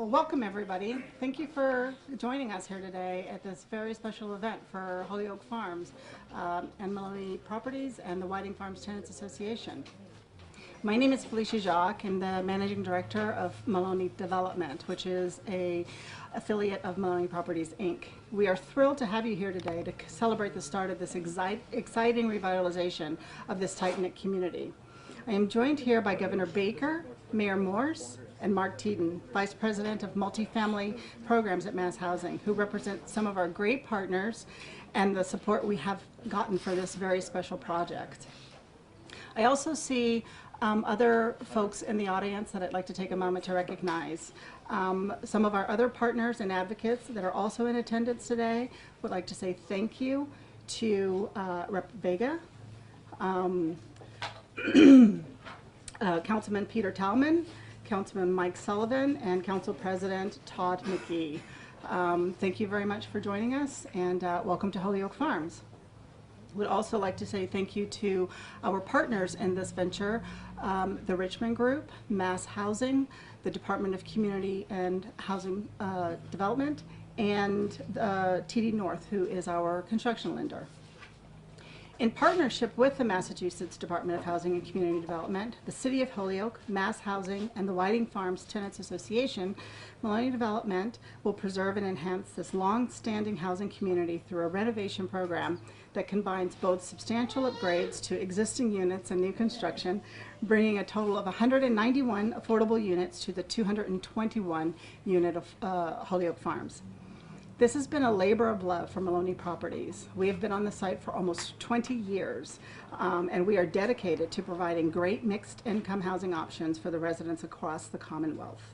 Well, welcome everybody. Thank you for joining us here today at this very special event for Holyoke Farms and Maloney Properties and the Whiting Farms Tenants Association. My name is Felicia Jacques. I'm the Managing Director of Maloney Development, which is an affiliate of Maloney Properties, Inc. We are thrilled to have you here today to celebrate the start of this exciting revitalization of this tight-knit community. I am joined here by Governor Baker, Mayor Morse, and Mark Teeden, Vice President of Multifamily Programs at Mass Housing, who represent some of our great partners and the support we have gotten for this very special project. I also see other folks in the audience that I'd like to take a moment to recognize. Some of our other partners and advocates that are also in attendance today would like to say thank you to Rep. Vega, Councilman Peter Talman, Councilman Mike Sullivan, and Council President Todd McGee. Thank you very much for joining us, and welcome to Holyoke Farms. Would also like to say thank you to our partners in this venture, the Richmond Group, Mass Housing, the Department of Community and Housing Development, and TD North, who is our construction lender. In partnership with the Massachusetts Department of Housing and Community Development, the City of Holyoke, Mass Housing, and the Whiting Farms Tenants Association, Maloney Development will preserve and enhance this long-standing housing community through a renovation program that combines both substantial upgrades to existing units and new construction, bringing a total of 191 affordable units to the 221 unit of Holyoke Farms. This has been a labor of love for Maloney Properties. We have been on the site for almost 20 years, and we are dedicated to providing great mixed income housing options for the residents across the Commonwealth.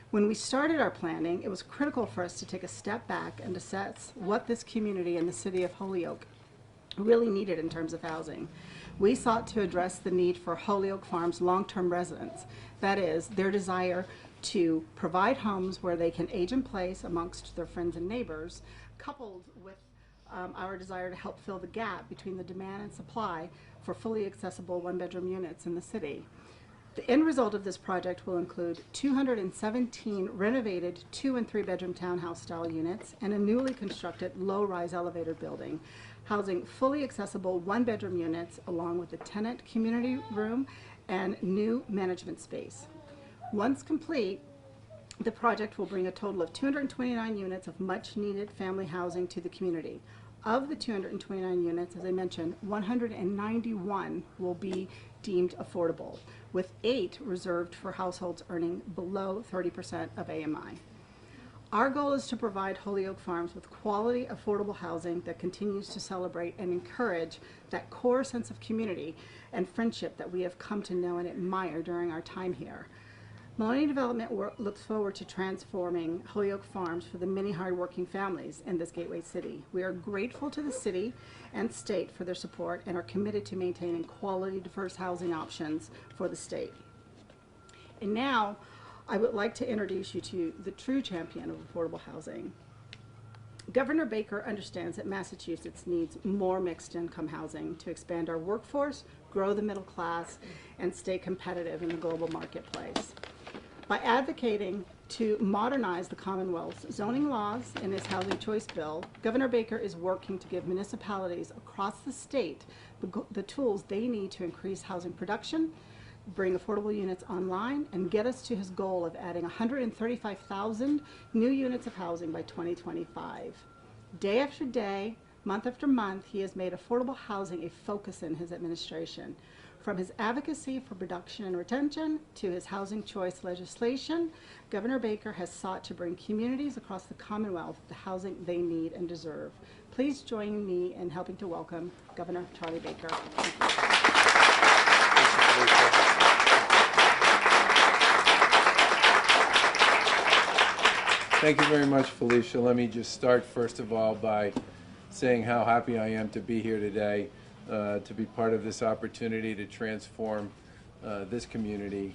When we started our planning, it was critical for us to take a step back and assess what this community and the city of Holyoke really needed in terms of housing. We sought to address the need for Holyoke Farms long-term residents, that is, their desire to provide homes where they can age in place amongst their friends and neighbors, coupled with our desire to help fill the gap between the demand and supply for fully accessible one-bedroom units in the city. The end result of this project will include 217 renovated 2- and 3-bedroom townhouse-style units and a newly constructed low-rise elevator building, housing fully accessible one-bedroom units along with a tenant community room and new management space. Once complete, the project will bring a total of 229 units of much-needed family housing to the community. Of the 229 units, as I mentioned, 191 will be deemed affordable, with 8 reserved for households earning below 30% of AMI. Our goal is to provide Holyoke Farms with quality, affordable housing that continues to celebrate and encourage that core sense of community and friendship that we have come to know and admire during our time here. Maloney Development looks forward to transforming Holyoke Farms for the many hardworking families in this gateway city. We are grateful to the city and state for their support and are committed to maintaining quality, diverse housing options for the state. And now, I would like to introduce you to the true champion of affordable housing. Governor Baker understands that Massachusetts needs more mixed income housing to expand our workforce, grow the middle class, and stay competitive in the global marketplace. By advocating to modernize the Commonwealth's zoning laws in his Housing Choice Bill, Governor Baker is working to give municipalities across the state the tools they need to increase housing production, bring affordable units online, and get us to his goal of adding 135,000 new units of housing by 2025. Day after day, month after month, he has made affordable housing a focus in his administration. From his advocacy for production and retention to his housing choice legislation, Governor Baker has sought to bring communities across the Commonwealth the housing they need and deserve. Please join me in helping to welcome Governor Charlie Baker. Thank you very much, Felicia. Let me just start, first of all, by saying how happy I am to be here today, to be part of this opportunity to transform this community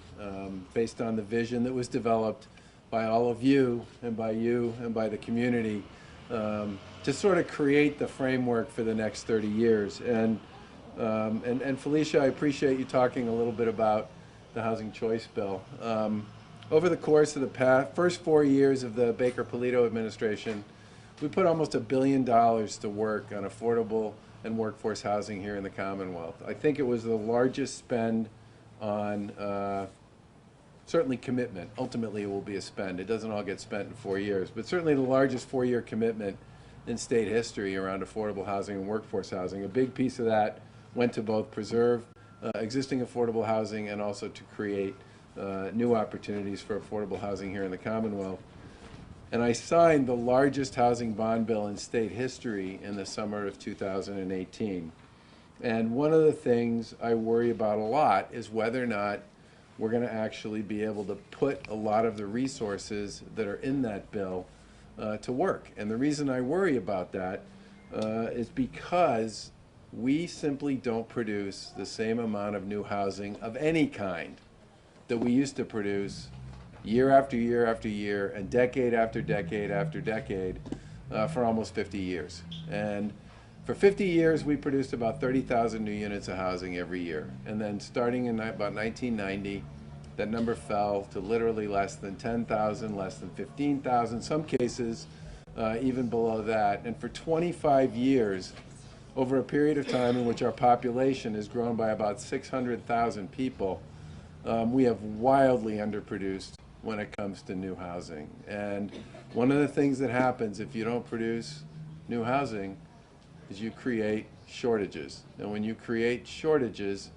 based on the vision that was developed by all of you and by the community to sort of create the framework for the next 30 years. And Felicia, I appreciate you talking a little bit about the Housing Choice Bill. over the course of the first 4 years of the Baker-Polito administration, we put almost $1 billion to work on affordable and workforce housing here in the Commonwealth. I think it was the largest spend on certainly commitment. Ultimately, it will be a spend. It doesn't all get spent in 4 years, but certainly the largest 4-year commitment in state history around affordable housing and workforce housing. A big piece of that went to both preserve existing affordable housing and also to create new opportunities for affordable housing here in the Commonwealth. And I signed the largest housing bond bill in state history in the summer of 2018. And one of the things I worry about a lot is whether or not we're going to actually be able to put a lot of the resources that are in that bill to work. And the reason I worry about that is because we simply don't produce the same amount of new housing of any kind that we used to produce year after year after year and decade after decade after decade for almost 50 years. And for 50 years, we produced about 30,000 new units of housing every year. And then starting in about 1990, that number fell to literally less than 10,000, less than 15,000, some cases even below that. And for 25 years, over a period of time in which our population has grown by about 600,000 people, we have wildly underproduced when it comes to new housing. And one of the things that happens if you don't produce new housing is you create shortages. And when you create shortages,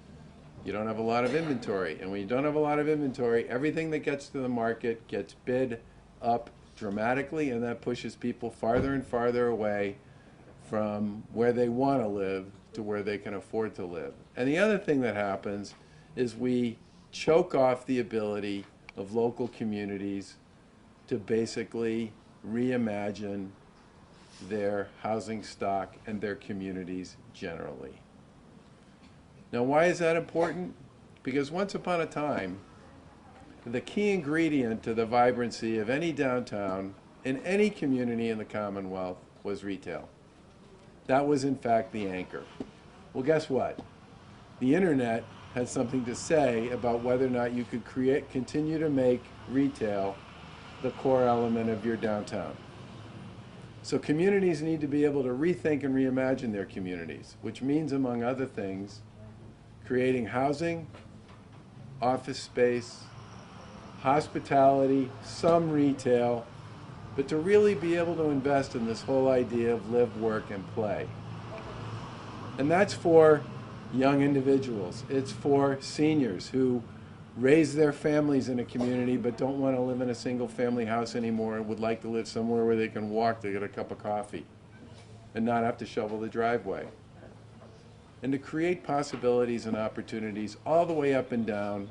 you don't have a lot of inventory. And when you don't have a lot of inventory, everything that gets to the market gets bid up dramatically, and that pushes people farther and farther away from where they want to live to where they can afford to live. And the other thing that happens is we choke off the ability of local communities to basically reimagine their housing stock and their communities generally. Now, why is that important? Because once upon a time, the key ingredient to the vibrancy of any downtown in any community in the Commonwealth was retail. That was, in fact, the anchor. Well, guess what? The internet has something to say about whether or not you could continue to make retail the core element of your downtown. So communities need to be able to rethink and reimagine their communities, which means, among other things, creating housing, office space, hospitality, some retail, but to really be able to invest in this whole idea of live, work, and play. And that's for young individuals. It's for seniors who raise their families in a community but don't want to live in a single family house anymore and would like to live somewhere where they can walk to get a cup of coffee and not have to shovel the driveway. And to create possibilities and opportunities all the way up and down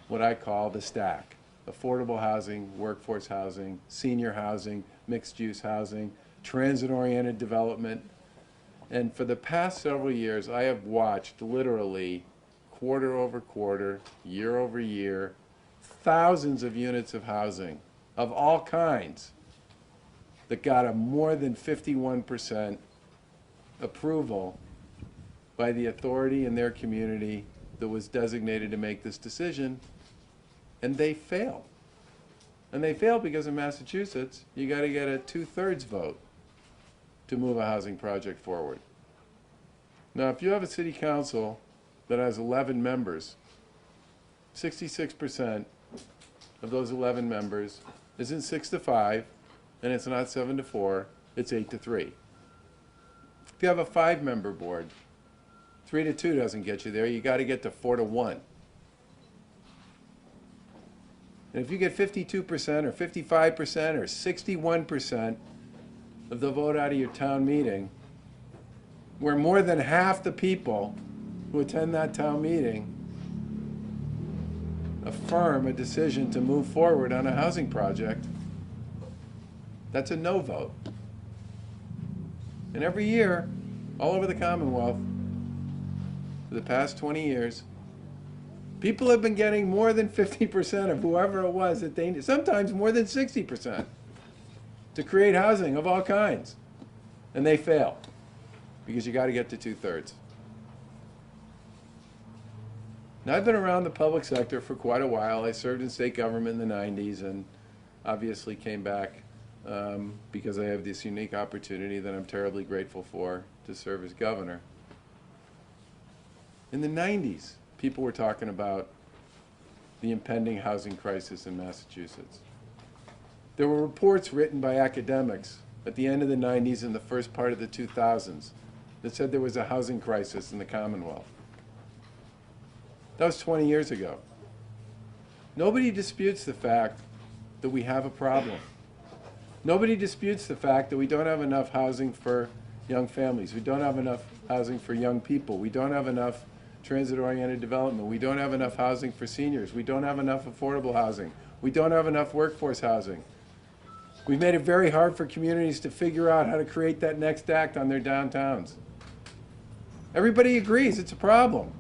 what I call the stack: affordable housing, workforce housing, senior housing, mixed-use housing, transit-oriented development. And for the past several years, I have watched literally quarter over quarter, year over year, thousands of units of housing of all kinds that got a more than 51% approval by the authority in their community that was designated to make this decision, and they failed. And they failed because in Massachusetts, you got to get a 2/3 vote to move a housing project forward. Now, if you have a city council that has 11 members, 66% of those 11 members isn't 6-5, and it's not 7-4, it's 8-3. If you have a 5-member board, 3-2 doesn't get you there. You got to get to 4-1. And if you get 52% or 55% or 61% of the vote out of your town meeting, where more than half the people who attend that town meeting affirm a decision to move forward on a housing project, that's a no vote. And every year, all over the Commonwealth, for the past 20 years, people have been getting more than 50% of whoever it was that they need, sometimes more than 60%, to create housing of all kinds. And they fail, because you got to get to 2/3. Now, I've been around the public sector for quite a while. I served in state government in the 90s and obviously came back because I have this unique opportunity that I'm terribly grateful for to serve as governor. In the 90s, people were talking about the impending housing crisis in Massachusetts. There were reports written by academics at the end of the 90s and the first part of the 2000s that said there was a housing crisis in the Commonwealth. That was 20 years ago. Nobody disputes the fact that we have a problem. Nobody disputes the fact that we don't have enough housing for young families. We don't have enough housing for young people. We don't have enough transit-oriented development. We don't have enough housing for seniors. We don't have enough affordable housing. We don't have enough workforce housing. We've made it very hard for communities to figure out how to create that next act on their downtowns. Everybody agrees it's a problem.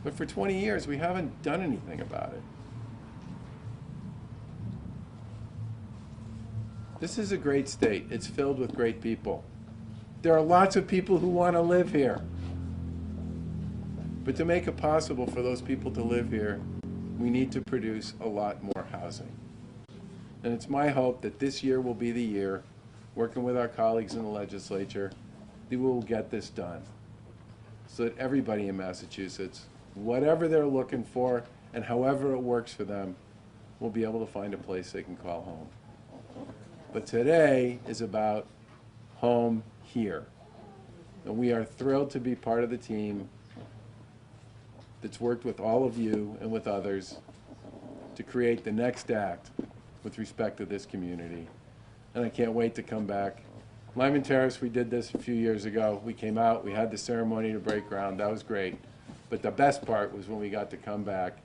But for 20 years, we haven't done anything about it. This is a great state. It's filled with great people. There are lots of people who want to live here. But to make it possible for those people to live here, we need to produce a lot more housing. And it's my hope that this year will be the year, working with our colleagues in the legislature, that we will get this done. So that everybody in Massachusetts, whatever they're looking for and however it works for them, will be able to find a place they can call home. But today is about home here. And we are thrilled to be part of the team that's worked with all of you and with others to create the next act with respect to this community. And I can't wait to come back. Lyman Terrace, we did this a few years ago. We came out, we had the ceremony to break ground. That was great. But the best part was when we got to come back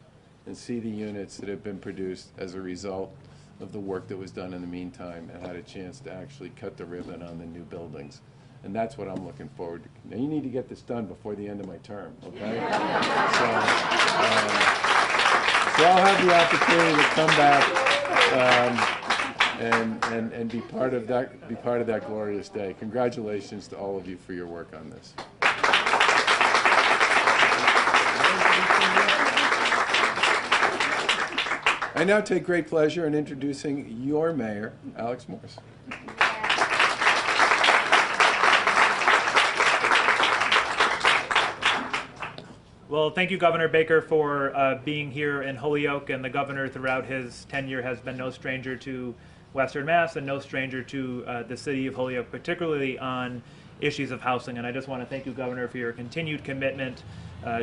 and see the units that have been produced as a result of the work that was done in the meantime and had a chance to actually cut the ribbon on the new buildings. And that's what I'm looking forward to. Now, you need to get this done before the end of my term, okay? So I'll have the opportunity to come back and be part of that glorious day. Congratulations to all of you for your work on this. I now take great pleasure in introducing your mayor, Alex Morse. Well, thank you, Governor Baker, for being here in Holyoke, and the governor throughout his tenure has been no stranger to Western Mass and no stranger to the city of Holyoke, particularly on issues of housing. And I just want to thank you, Governor, for your continued commitment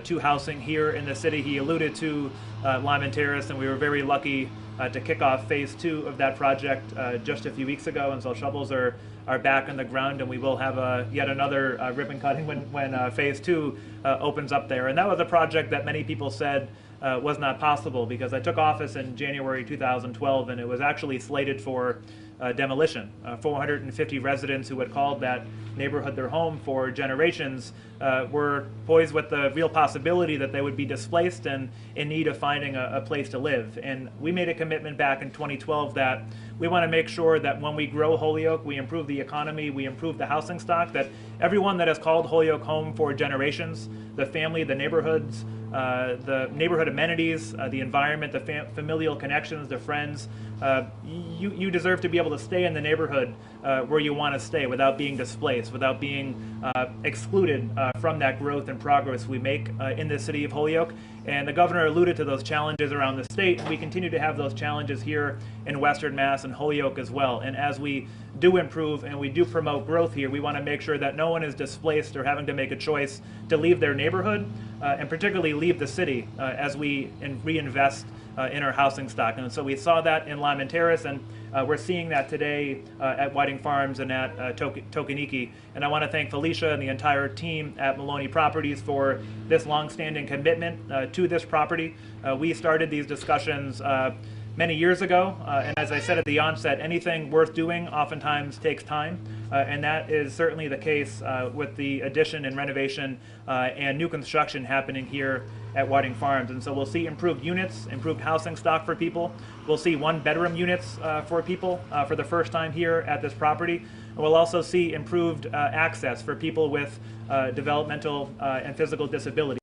to housing here in the city. He alluded to Lyman Terrace, and we were very lucky to kick off phase 2 of that project just a few weeks ago, and so shovels are back on the ground, and we will have yet another ribbon cutting when phase 2 opens up there. And that was a project that many people said was not possible, because I took office in January 2012, and it was actually slated for demolition. 450 residents who had called that neighborhood their home for generations were poised with the real possibility that they would be displaced and in need of finding a place to live. And we made a commitment back in 2012 that we want to make sure that when we grow Holyoke, we improve the economy, we improve the housing stock, that everyone that has called Holyoke home for generations, the family, the neighborhoods, the neighborhood amenities, the environment, the familial connections, the friends, you deserve to be able to stay in the neighborhood where you want to stay without being displaced, without being excluded from that growth and progress we make in the city of Holyoke. And the governor alluded to those challenges around the state, and we continue to have those challenges here in Western Mass and Holyoke as well. And as we do improve and we do promote growth here, we want to make sure that no one is displaced or having to make a choice to leave their neighborhood, and particularly leave the city as we reinvest in our housing stock. And so we saw that in Lyman Terrace, and we're seeing that today at Whiting Farms and at Tokeniki. And I want to thank Felicia and the entire team at Maloney Properties for this longstanding commitment to this property. We started these discussions many years ago, and as I said at the onset, anything worth doing oftentimes takes time, and that is certainly the case with the addition and renovation and new construction happening here at Whiting Farms. And so we'll see improved units, improved housing stock for people. We'll see one-bedroom units for people for the first time here at this property. And we'll also see improved access for people with developmental and physical disabilities.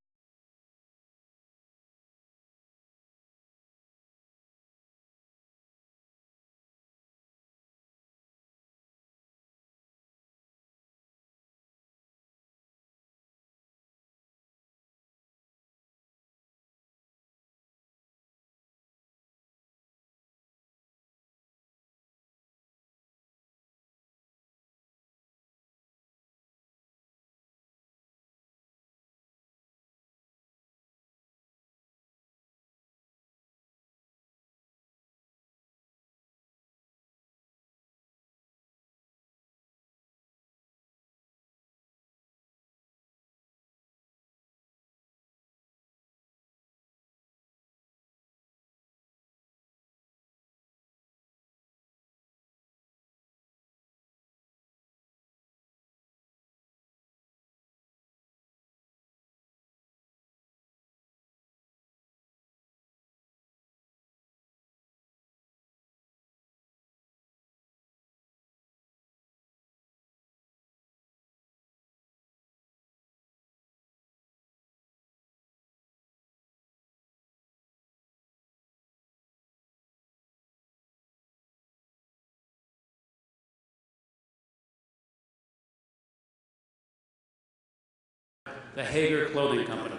the Hager Clothing Company.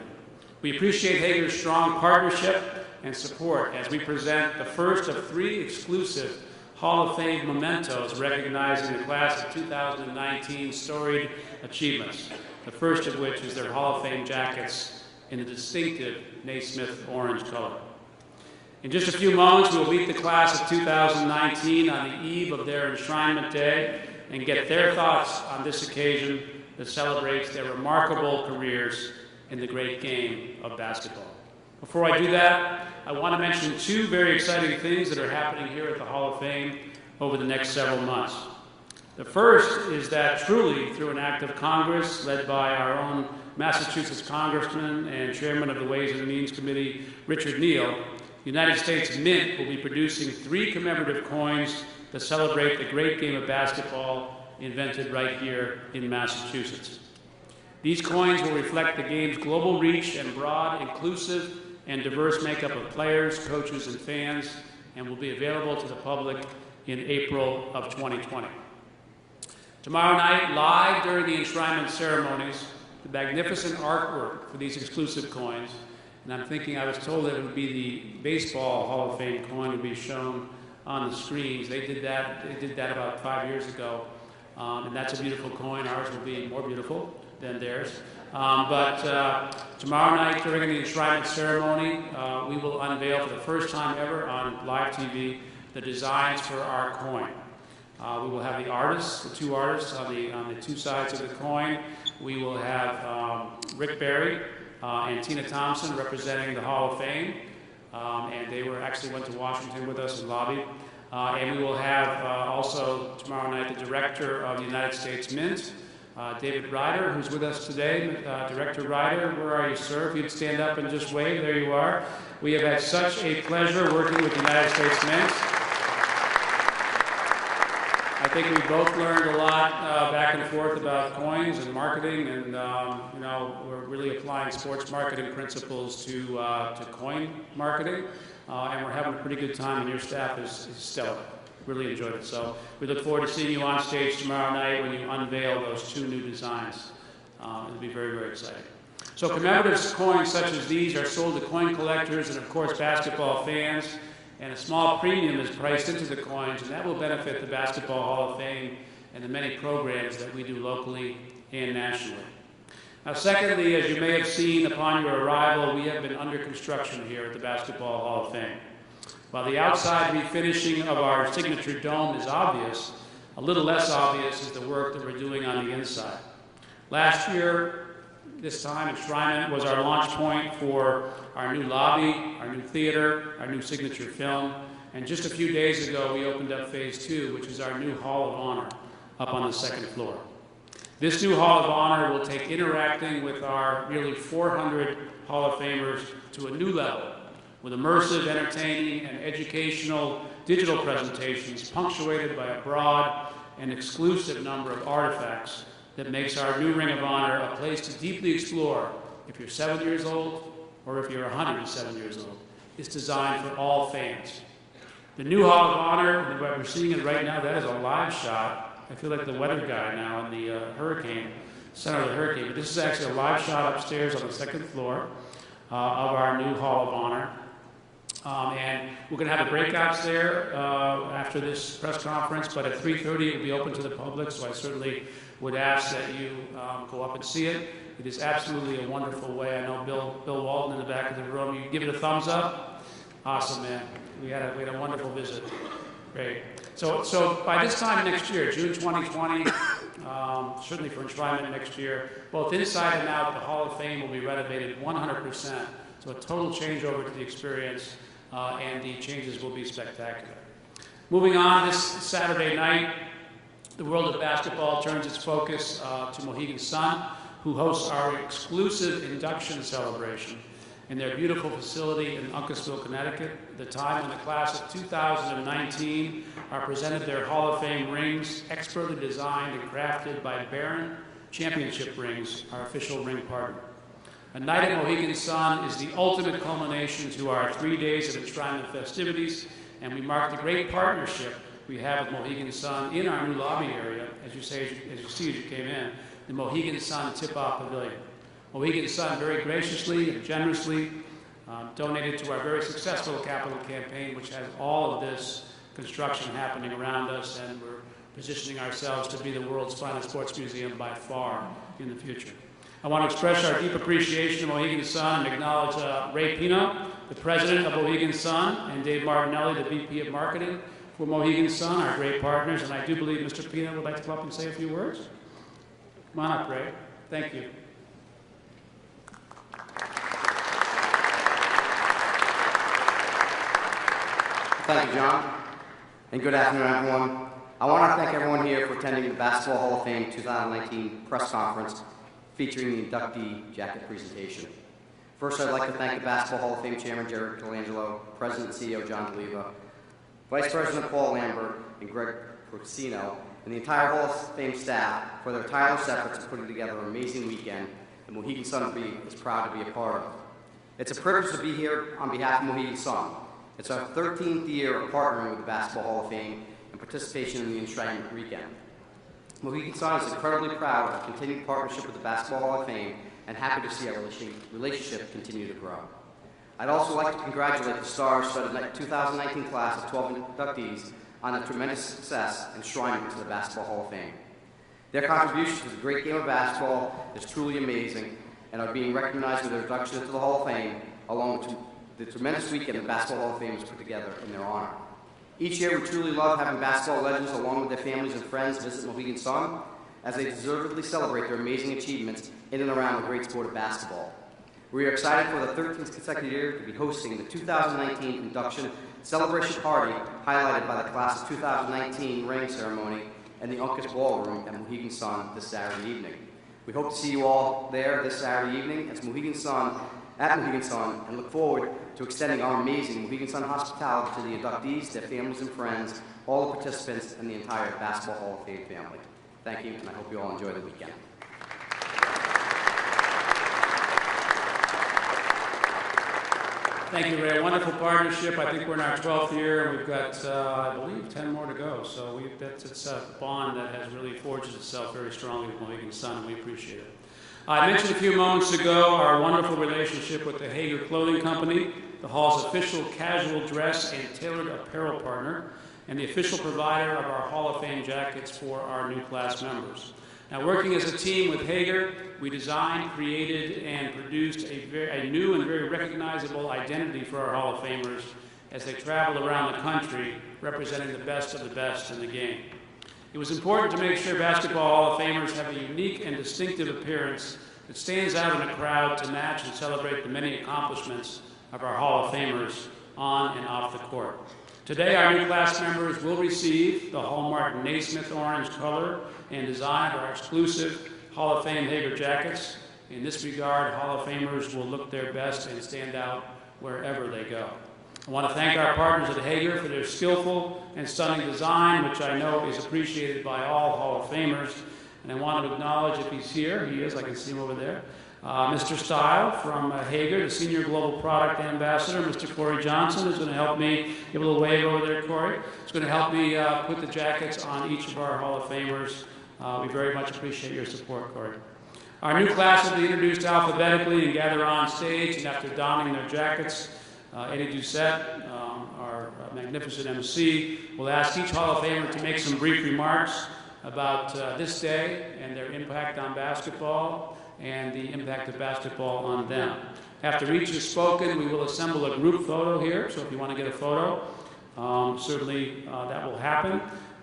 We appreciate Hager's strong partnership and support as we present the first of 3 exclusive Hall of Fame mementos recognizing the class of 2019 storied achievements, the first of which is their Hall of Fame jackets in the distinctive Naismith orange color. In just a few moments, we will meet the class of 2019 on the eve of their enshrinement day and get their thoughts on this occasion that celebrates their remarkable careers in the great game of basketball. Before I do that, I want to mention 2 very exciting things that are happening here at the Hall of Fame over the next several months. The first is that truly through an act of Congress led by our own Massachusetts Congressman and Chairman of the Ways and Means Committee, Richard Neal, the United States Mint will be producing 3 commemorative coins that celebrate the great game of basketball invented right here in Massachusetts. These coins will reflect the game's global reach and broad, inclusive, and diverse makeup of players, coaches, and fans, and will be available to the public in April of 2020. Tomorrow night, live during the enshrinement ceremonies, the magnificent artwork for these exclusive coins, and I'm thinking, I was told that it would be the Baseball Hall of Fame coin would be shown on the screens. They did that about 5 years ago, and that's a beautiful coin. Ours will be more beautiful than theirs. But tomorrow night during the enshrinement ceremony, we will unveil for the first time ever on live TV the designs for our coin. We will have the artists, the 2 artists on the 2 sides of the coin. We will have Rick Barry and Tina Thompson representing the Hall of Fame, and they went to Washington with us and lobbied. And we will have also tomorrow night the director of the United States Mint, David Ryder, who's with us today. Director Ryder, where are you, sir? If you'd stand up and just wave, there you are. We have had such a pleasure working with the United States Mint. I think we both learned a lot back and forth about coins and marketing, and we're really applying sports marketing principles to coin marketing, and we're having a pretty good time, and your staff is stellar. Really enjoyed it. So we look forward to seeing you on stage tomorrow night when you unveil those 2 new designs. It'll be very, very exciting. So commemorative coins such as these are sold to coin collectors and, of course, basketball fans, and a small premium is priced into the coins, and that will benefit the Basketball Hall of Fame and the many programs that we do locally and nationally. Now, secondly, as you may have seen upon your arrival, we have been under construction here at the Basketball Hall of Fame. While the outside refinishing of our signature dome is obvious, a little less obvious is the work that we're doing on the inside. Last year, this time, enshrinement was our launch point for our new lobby, our new theater, our new signature film, and just a few days ago, we opened up Phase 2, which is our new Hall of Honor up on the 2nd floor. This new Hall of Honor will take interacting with our nearly 400 Hall of Famers to a new level, with immersive, entertaining, and educational digital presentations punctuated by a broad and exclusive number of artifacts that makes our new Ring of Honor a place to deeply explore if you're 7 years old or if you're 107 years old. It's designed for all fans. The new Hall of Honor, we're seeing it right now, that is a live shot. I feel like the weather guy now in the hurricane, center of the hurricane, but this is actually a live shot upstairs on the 2nd floor of our new Hall of Honor. And we're going to have the breakouts there after this press conference, but at 3:30 it will be open to the public, so I certainly would ask that you go up and see it. It is absolutely a wonderful way. I know Bill Walton in the back of the room. You give it a thumbs up? Awesome, man. We had a wonderful visit. Great. So by this time next year, June 2020, certainly for enshrinement next year, both inside and out, the Hall of Fame will be renovated 100%. So a total changeover to the experience, and the changes will be spectacular. Moving on, this Saturday night, the world of basketball turns its focus to Mohegan Sun, who hosts our exclusive induction celebration in their beautiful facility in Uncasville, Connecticut, the time when the class of 2019 are presented their Hall of Fame rings, expertly designed and crafted by Barron Championship Rings, our official ring partner. A night at Mohegan Sun is the ultimate culmination to our 3 days of enshrinement festivities, and we mark the great partnership we have with Mohegan Sun in our new lobby area, as you see as you came in, the Mohegan Sun Tip-Off Pavilion. Mohegan Sun very graciously and generously donated to our very successful capital campaign, which has all of this construction happening around us, and we're positioning ourselves to be the world's finest sports museum by far in the future. I want to express our deep appreciation of Mohegan Sun and acknowledge Ray Pino, the president of Mohegan Sun, and Dave Martinelli, the VP of Marketing for Mohegan Sun, our great partners. And I do believe Mr. Pino would like to come up and say a few words. Come on up, Ray. Thank you. Thank you, John, and good afternoon, everyone. I want to thank everyone here for attending the Basketball Hall of Fame 2019 press conference featuring the inductee jacket presentation. First, I'd like to thank the Basketball Hall of Fame Chairman Jared Colangelo, President and CEO John DeLeva, Vice President Paul Lambert, and Greg Procino, and the entire Hall of Fame staff for their tireless efforts in putting together an amazing weekend that Mohegan Sun is proud to be a part of. It's a privilege to be here on behalf of Mohegan Sun. It's our 13th year of partnering with the Basketball Hall of Fame and participation in the Enshrinement Weekend. Mohegan Sun is incredibly proud of the continued partnership with the Basketball Hall of Fame and happy to see our relationship continue to grow. I'd also like to congratulate the star-studded 2019 class of 12 inductees on the tremendous success and enshrinement to the Basketball Hall of Fame. Their contribution to the great game of basketball is truly amazing and are being recognized with their induction into the Hall of Fame, along with the tremendous weekend the Basketball Hall of Fame has put together in their honor. Each year, we truly love having basketball legends along with their families and friends visit Mohegan Sun as they deservedly celebrate their amazing achievements in and around the great sport of basketball. We are excited for the 13th consecutive year to be hosting the 2019 induction celebration party highlighted by the class of 2019 ring ceremony and the Uncas Ballroom at Mohegan Sun this Saturday evening. We hope to see you all there this Saturday evening at Mohegan Sun, and look forward to extending our amazing Mohegan Sun hospitality to the inductees, their families and friends, all the participants, and the entire Basketball Hall of Fame family. Thank you, and I hope you all enjoy the weekend. Thank you, Ray. A wonderful partnership. I think we're in our 12th year, and we've got, I believe, 10 more to go. So it's a bond that has really forged itself very strongly with Mohegan Sun, and we appreciate it. I mentioned a few moments ago our wonderful relationship with the Hager Clothing Company, the Hall's official casual dress and tailored apparel partner, and the official provider of our Hall of Fame jackets for our new class members. Now, working as a team with Hager, we designed, created, and produced a new and very recognizable identity for our Hall of Famers as they travel around the country representing the best of the best in the game. It was important to make sure Basketball Hall of Famers have a unique and distinctive appearance that stands out in a crowd to match and celebrate the many accomplishments of our Hall of Famers on and off the court. Today, our new class members will receive the hallmark Naismith orange color and design of our exclusive Hall of Fame Hager jackets. In this regard, Hall of Famers will look their best and stand out wherever they go. I want to thank our partners at Hager for their skillful and stunning design, which I know is appreciated by all Hall of Famers. And I want to acknowledge, if he's here, he is, I can see him over there, Mr. Stile from Hager, the Senior Global Product Ambassador. Mr. Corey Johnson is going to help me, give a little wave over there, Corey. He's going to help me put the jackets on each of our Hall of Famers. We very much appreciate your support, Corey. Our new class will be introduced alphabetically and gather on stage, and after donning their jackets, Eddie Doucet, our magnificent MC, will ask each Hall of Famer to make some brief remarks about this day and their impact on basketball and the impact of basketball on them. After each has spoken, we will assemble a group photo here, so if you want to get a photo, certainly that will happen,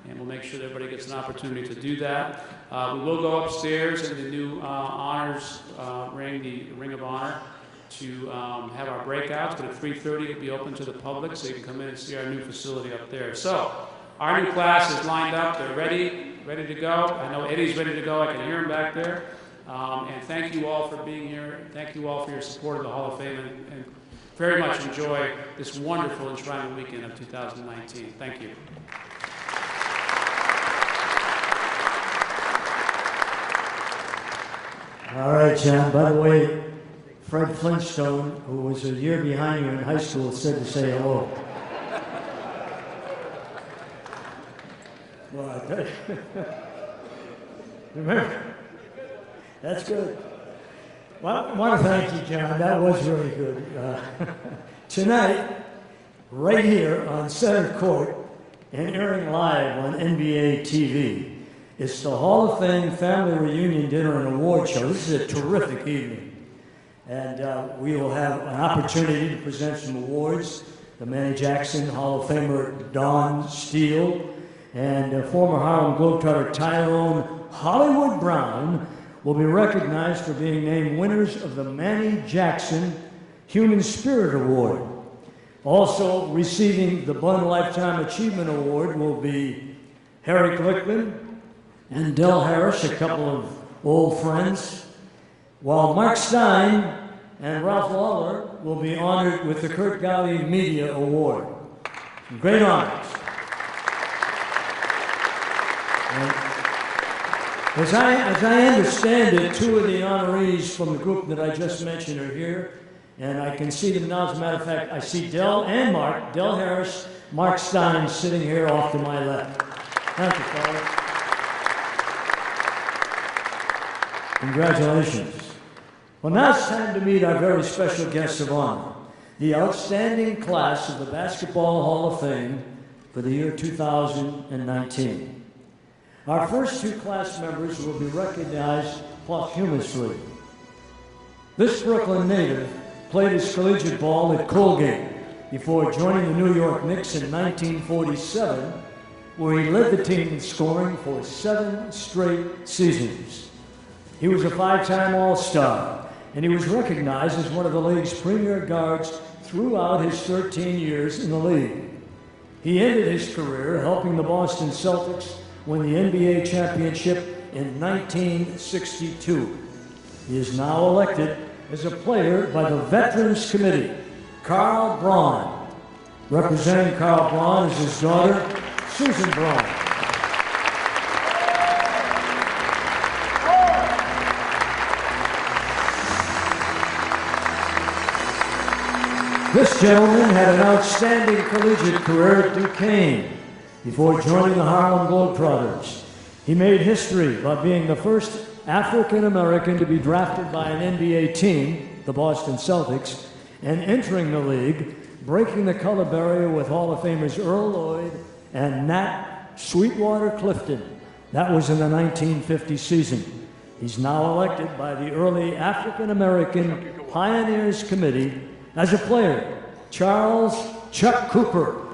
and we'll make sure that everybody gets an opportunity to do that. We will go upstairs in the new honors ring, the Ring of Honor, to have our breakouts, but at 3:30 it'll be open to the public, so you can come in and see our new facility up there. So, our new class is lined up, they're ready to go. I know Eddie's ready to go, I can hear him back there. And thank you all for being here. Thank you all for your support of the Hall of Fame, and very much enjoy this wonderful Enshrinement Weekend of 2019. Thank you. All right, John. By the way, Fred Flintstone, who was a year behind you in high school, said to say hello. Well, I tell you. Remember, that's good. Well, I want to thank you, John. That was very good. Tonight, right here on Center Court and airing live on NBA TV, it's the Hall of Fame Family Reunion Dinner and Award Show. This is a terrific evening. And we will have an opportunity to present some awards. The Manny Jackson Hall of Famer Don Steele and former Harlem Globetrotter Tyrone Hollywood Braun will be recognized for being named winners of the Manny Jackson Human Spirit Award. Also receiving the Bunn Lifetime Achievement Award will be Harry Glickman and Del Harris, a couple of old friends, while Mark Stein and Ralph Lawler will be honored with the Kurt Gowdy Media Award. Great honors. And as I understand it, two of the honorees from the group that I just mentioned are here, and I can see them now. As a matter of fact, I see Del and Mark, Del Harris, Mark Stein sitting here off to my left. Thank you, fellas. Congratulations. Well, now it's time to meet our very special guests of honor, the outstanding class of the Basketball Hall of Fame for the year 2019. Our first two class members will be recognized posthumously. This Brooklyn native played his collegiate ball at Colgate before joining the New York Knicks in 1947, where he led the team in scoring for 7 straight seasons. He was a 5-time All-Star, and he was recognized as one of the league's premier guards throughout his 13 years in the league. He ended his career helping the Boston Celtics win the NBA championship in 1962. He is now elected as a player by the Veterans Committee. Carl Braun. Representing Carl Braun is his daughter, Susan Braun. This gentleman had an outstanding collegiate career at Duquesne before joining the Harlem Globetrotters. He made history by being the first African American to be drafted by an NBA team, the Boston Celtics, and entering the league, breaking the color barrier with Hall of Famers Earl Lloyd and Nat Sweetwater Clifton. That was in the 1950 season. He's now elected by the early African American Pioneers Committee as a player, Charles Chuck Cooper.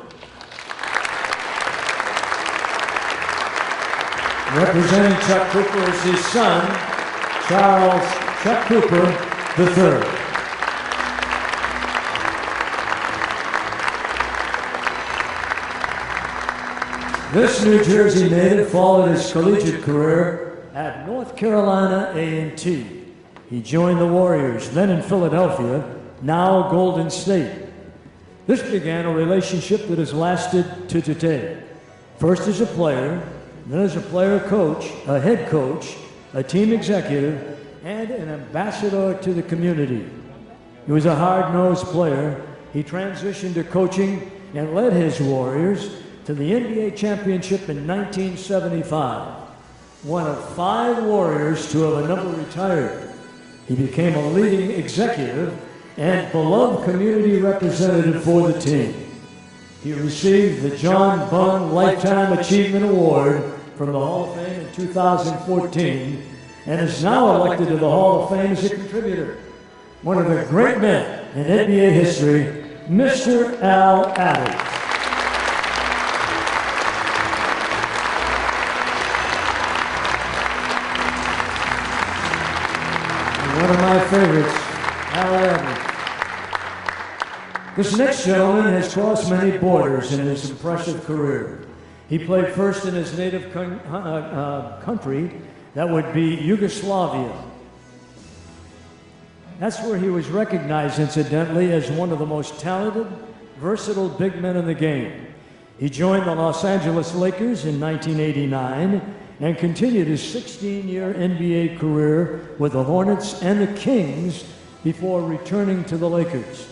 Representing Chuck Cooper is his son, Charles Chuck Cooper III. This New Jersey native followed his collegiate career at North Carolina A&T. He joined the Warriors, then in Philadelphia, now Golden State. This began a relationship that has lasted to today. First as a player, then as a player coach, a head coach, a team executive, and an ambassador to the community. He was a hard-nosed player. He transitioned to coaching and led his Warriors to the NBA championship in 1975. One of 5 Warriors to have a number retired. He became a leading executive and beloved community representative for the team. He received the John Bunn Lifetime Achievement Award from the Hall of Fame in 2014 and is now elected to the Hall of Fame as a contributor. One of the great men in NBA history, Mr. Al Adams. One of my favorites, Al Adams. This next gentleman has crossed many borders in his impressive career. He played first in his native country, that would be Yugoslavia. That's where he was recognized, incidentally, as one of the most talented, versatile big men in the game. He joined the Los Angeles Lakers in 1989 and continued his 16-year NBA career with the Hornets and the Kings before returning to the Lakers.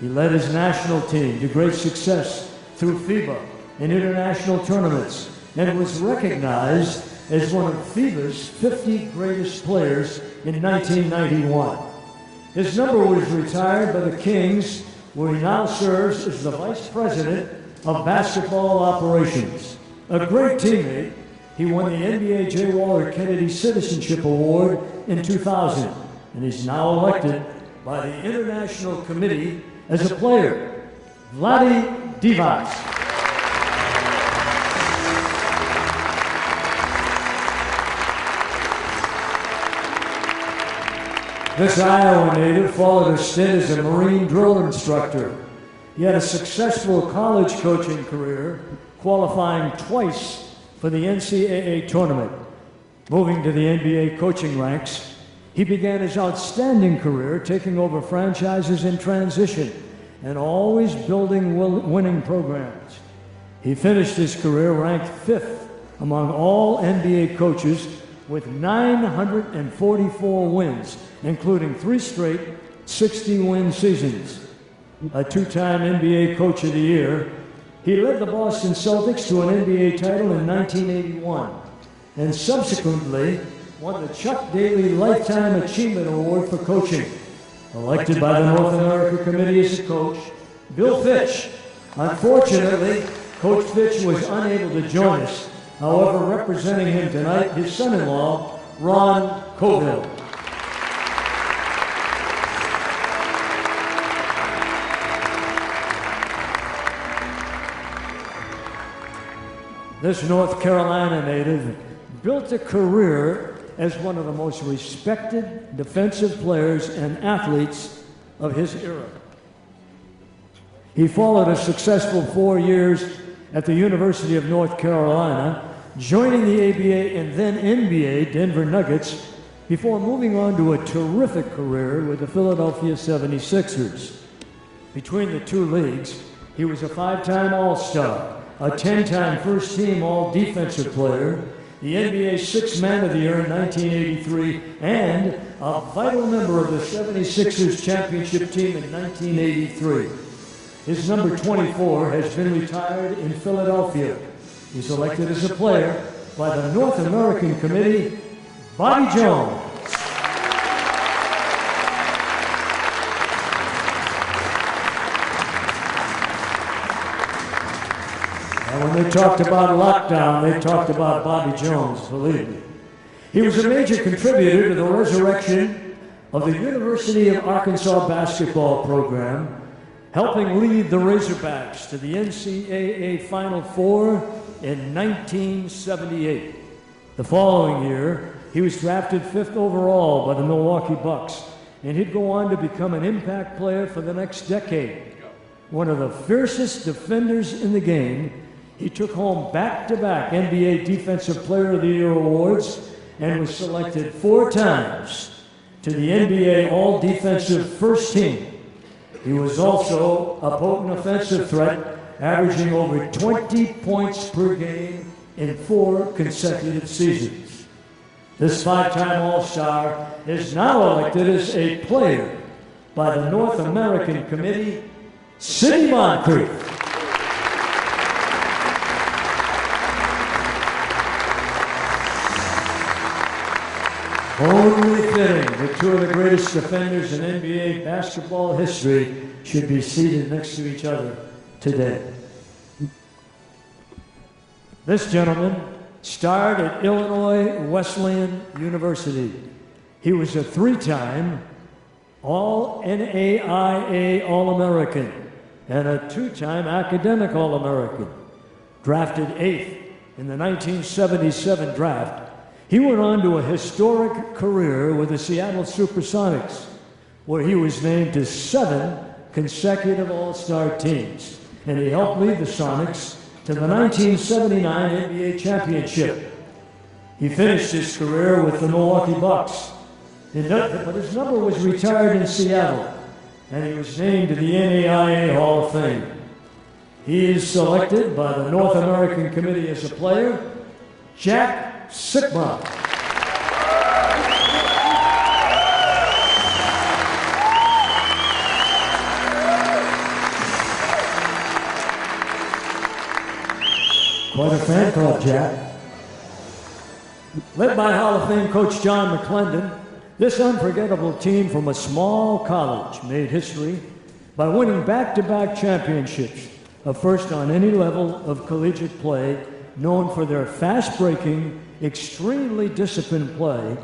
He led his national team to great success through FIBA and international tournaments, and was recognized as one of FIBA's 50 greatest players in 1991. His number was retired by the Kings, where he now serves as the Vice President of Basketball Operations. A great teammate, he won the NBA J. Waller Kennedy Citizenship Award in 2000, and he's now elected by the International Committee as a player. Vlade Divac. This Iowa native followed a stint as a Marine drill instructor. He had a successful college coaching career, qualifying twice for the NCAA tournament. Moving to the NBA coaching ranks, he began his outstanding career taking over franchises in transition and always building winning programs. He finished his career ranked 5th among all NBA coaches with 944 wins, including 3 straight 60-win seasons. A 2-time NBA Coach of the Year, he led the Boston Celtics to an NBA title in 1981 and subsequently won the Chuck Daly Lifetime Achievement Award for coaching. Elected by the North America Committee as a coach, Bill Fitch. Unfortunately, Coach Fitch was unable to join us. However, representing him tonight, his son-in-law, Ron Colville. This North Carolina native built a career as one of the most respected defensive players and athletes of his era. He followed a successful 4 years at the University of North Carolina, joining the ABA and then NBA Denver Nuggets before moving on to a terrific career with the Philadelphia 76ers. Between the two leagues, he was a 5-time All-Star, a 10-time first-team All-Defensive Player, the NBA Sixth Man of the Year in 1983, and a vital member of the 76ers championship team in 1983. His number 24 has been retired in Philadelphia. He's elected as a player by the North American Committee, Bobby Jones. And when they talked about lockdown, they talked about Bobby Jones, believe me. He was a major contributor to the resurrection of the University of Arkansas basketball program, helping lead the Razorbacks to the NCAA Final Four in 1978. The following year, he was drafted 5th overall by the Milwaukee Bucks, and he'd go on to become an impact player for the next decade. One of the fiercest defenders in the game, he took home back-to-back NBA Defensive Player of the Year awards and was selected 4 times to the NBA All-Defensive First Team. He was also a potent offensive threat, averaging over 20 points per game in 4 consecutive seasons. This 5-time All-Star is now elected as a player by the North American Committee, Sidney Moncrief. Only fitting that 2 of the greatest defenders in NBA basketball history should be seated next to each other today. This gentleman starred at Illinois Wesleyan University. He was a 3-time All-NAIA All-American and a 2-time Academic All-American. Drafted 8th in the 1977 draft, he went on to a historic career with the Seattle Supersonics, where he was named to 7 consecutive All-Star teams, and he helped lead the Sonics to the 1979 NBA championship. He finished his career with the Milwaukee Bucks, but his number was retired in Seattle, and he was named to the NAIA Hall of Fame. He is selected by the North American Committee as a player, Jack Sikma. Quite a fan club, Jack. Led by Hall of Fame coach John Mcclendon, this unforgettable team from a small college made history by winning back-to-back championships, a first on any level of collegiate play. Known for their fast-breaking, extremely disciplined play,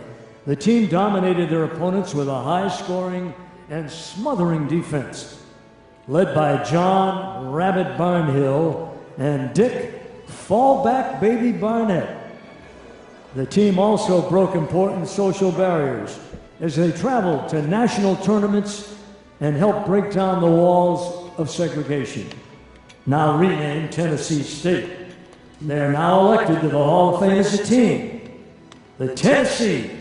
the team dominated their opponents with a high-scoring and smothering defense. Led by John Rabbit Barnhill and Dick Fallback Baby Barnett. The team also broke important social barriers as they traveled to national tournaments and helped break down the walls of segregation. Now renamed Tennessee State, they are now elected to the Hall of Fame as a team. The Tennessee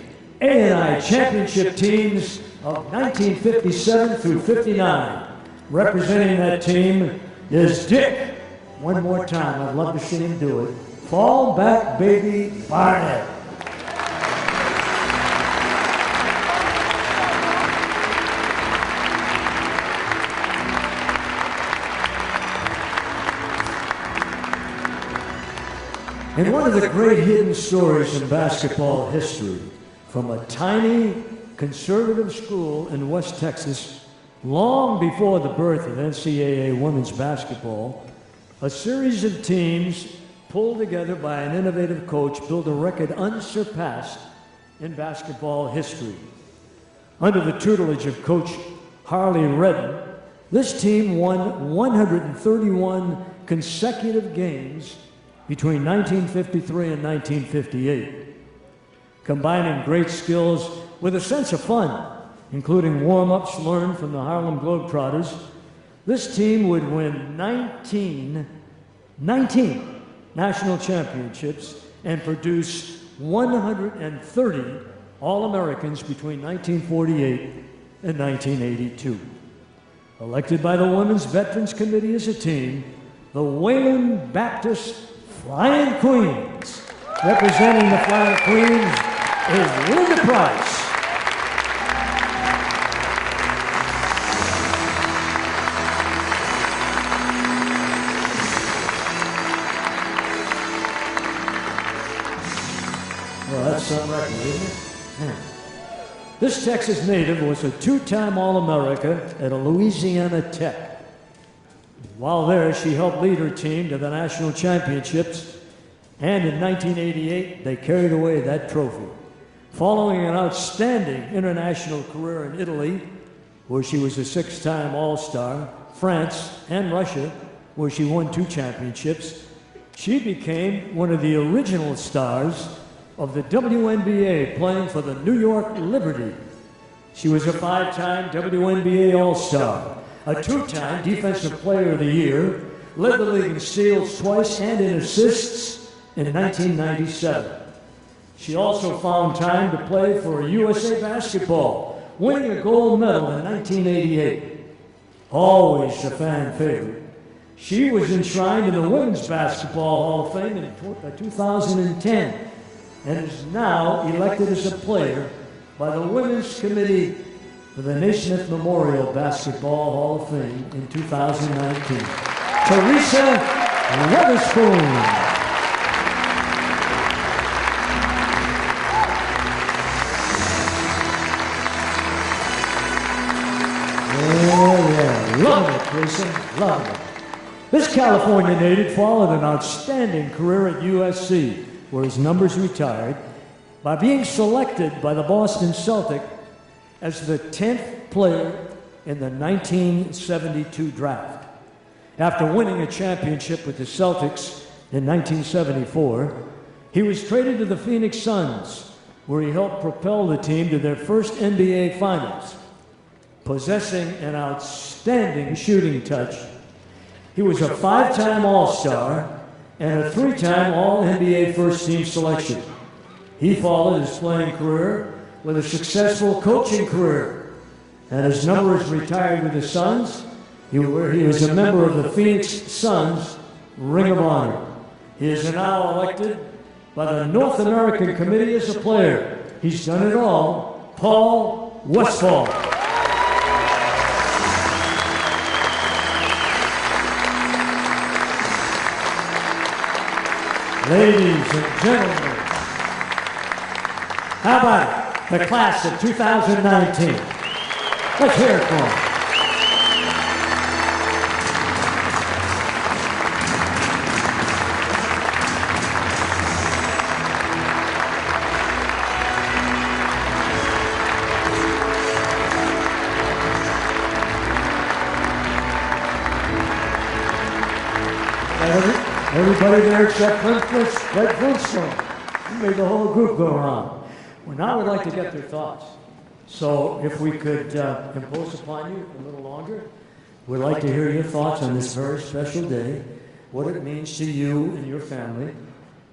A&I Championship teams of 1957 through 59. Representing that team is Dick. One more time, I'd love to see him do it. Fallback Baby Barnett. And one of the great hidden stories in basketball history, from a tiny conservative school in West Texas, long before the birth of NCAA women's basketball, a series of teams pulled together by an innovative coach built a record unsurpassed in basketball history. Under the tutelage of Coach Harley Redden, this team won 131 consecutive games between 1953 and 1958, combining great skills with a sense of fun, including warm-ups learned from the Harlem Globetrotters. This team would win 19 national championships and produce 130 All-Americans between 1948 and 1982. Elected by the Women's Veterans Committee as a team, the Wayland Baptist Flying Queens. Representing the Flying Queens is Linda Price. Well, that's some record, isn't it? This Texas native was a two-time All-America at a Louisiana Tech. While there, she helped lead her team to the national championships, and in 1988, they carried away that trophy. Following an outstanding international career in Italy, where she was a six-time All-Star, France, and Russia, where she won 2 championships, she became one of the original stars of the WNBA, playing for the New York Liberty. She was a 5-time WNBA All-Star, a 2-time Defensive Player of the Year, led the league in steals twice and in assists in 1997. She also found time to play for USA Basketball, winning a gold medal in 1988. Always a fan favorite. She was enshrined in the Women's Basketball Hall of Fame in 2010 and is now elected as a player by the Women's Committee for the Naismith Memorial Basketball Hall of Fame in 2019. Teresa Weatherspoon. Oh yeah, love it, Teresa, love it. This California native followed an outstanding career at USC, where his numbers retired, by being selected by the Boston Celtics as the 10th player in the 1972 draft. After winning a championship with the Celtics in 1974, he was traded to the Phoenix Suns, where he helped propel the team to their first NBA Finals. Possessing an outstanding shooting touch, he was a 5-time All-Star and a 3-time All-NBA first-team selection. He followed his playing career with a successful coaching career, and his numbers retired with the Suns. He was a member of the Phoenix Suns Ring of Honor. He is now elected by the North American Committee as a player. He's done it all. Paul Westphal. Ladies and gentlemen, How about the class of 2019? Let's hear it for them. Everybody there except Fred Flintstone. He made the whole group go around. Well, now we'd like to get their thoughts. So if we could impose upon you a little longer, we'd like to hear your thoughts on this very special day, what it means to you and your family.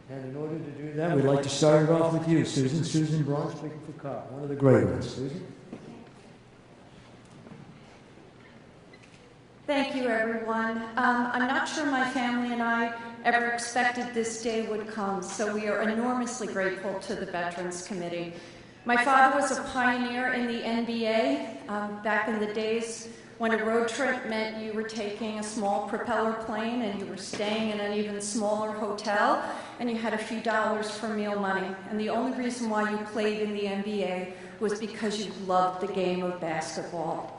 And in order to do that, we'd like to start it off with you, Susan. Susan Braun, speaking for Carl, one of the great ones. Susan? Thank you, everyone. I'm not sure my family and I ever expected this day would come, so we are enormously grateful to the Veterans Committee. My father was a pioneer in the NBA back in the days when a road trip meant you were taking a small propeller plane and you were staying in an even smaller hotel and you had a few dollars for meal money. And the only reason why you played in the NBA was because you loved the game of basketball.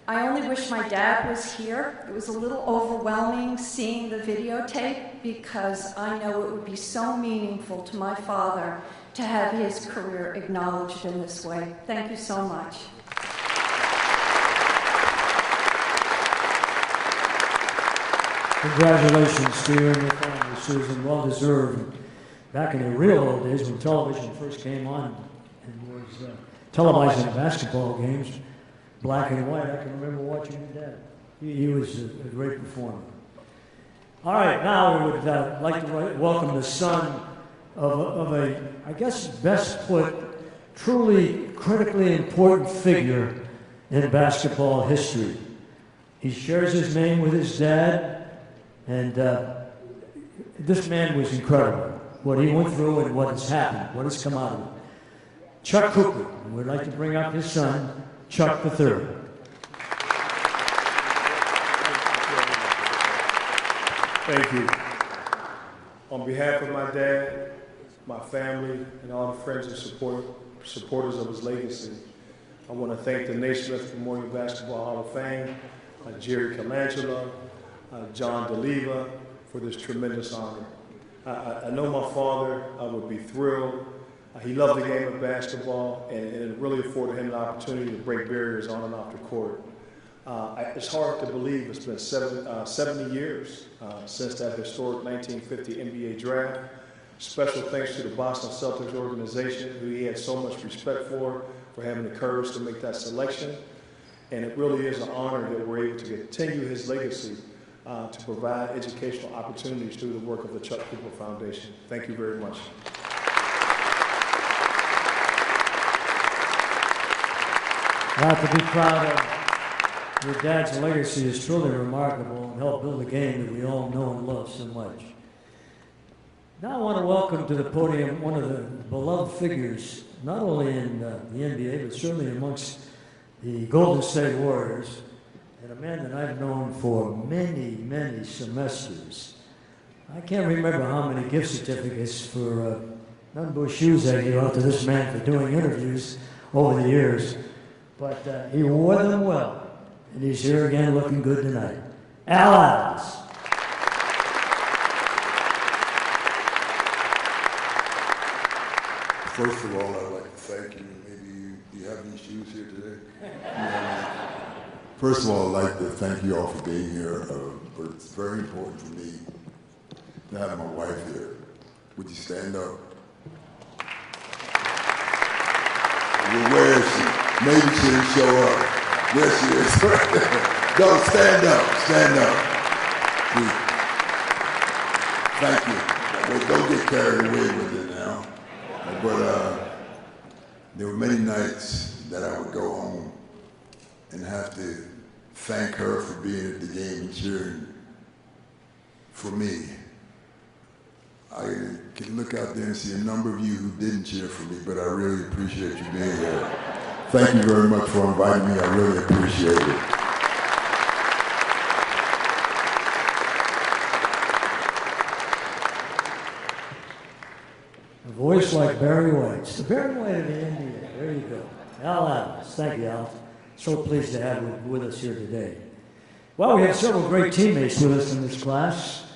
I only wish my dad was here. It was a little overwhelming seeing the videotape because I know it would be so meaningful to my father to have his career acknowledged in this way. Thank you so much. Congratulations to you and your family, Susan. Well deserved. Back in the real old days when television first came on and was televising basketball games, black and white, I can remember watching your dad. He was a great performer. All right, now we would like to welcome the son of a, I guess best put, truly critically important figure in basketball history. He shares his name with his dad, and this man was incredible. What he went through and what has happened, what has come out of it. Chuck Cooper, we'd like to bring up his son, Chuck III. Thank you. On behalf of my dad, my family, and all the friends and supporters of his legacy, I want to thank the Naismith Memorial Basketball Hall of Fame, Jerry Colangelo, John DeLeva, for this tremendous honor. I know my father would be thrilled. He loved the game of basketball, and it really afforded him an opportunity to break barriers on and off the court. It's hard to believe it's been 70 years since that historic 1950 NBA draft. Special thanks to the Boston Celtics organization, who he had so much respect for having the courage to make that selection. And it really is an honor that we're able to continue his legacy to provide educational opportunities through the work of the Chuck Cooper Foundation. Thank you very much. I have to be proud of your dad's legacy. Is truly remarkable and helped build a game that we all know and love so much. Now I want to welcome to the podium one of the beloved figures, not only in the NBA, but certainly amongst the Golden State Warriors, and a man that I've known for many, many semesters. I can't remember how many gift certificates for none but shoes I gave out to this man for doing interviews over the years. But he wore them well, and he's here again looking good tonight. Al Adams. First of all, I'd like to thank you. Maybe you have any shoes here today? First of all, I'd like to thank you all for being here, but it's very important for me to have my wife here. Would you stand up? Well, where is she? Maybe she didn't show up. There she is. Don't stand up. Stand up. Thank you. Well, don't get carried away with it now. But there were many nights that I would go home and have to thank her for being at the game and cheering for me. I can look out there and see a number of you who didn't cheer for me, but I really appreciate you being here. Thank you very much for inviting me. I really appreciate it. A voice just like Barry White. It's the Barry White of the NBA. There you go. Al Adams. Thank you, Al. So pleased to have you with us here today. Well, we have several great teammates with us in this class.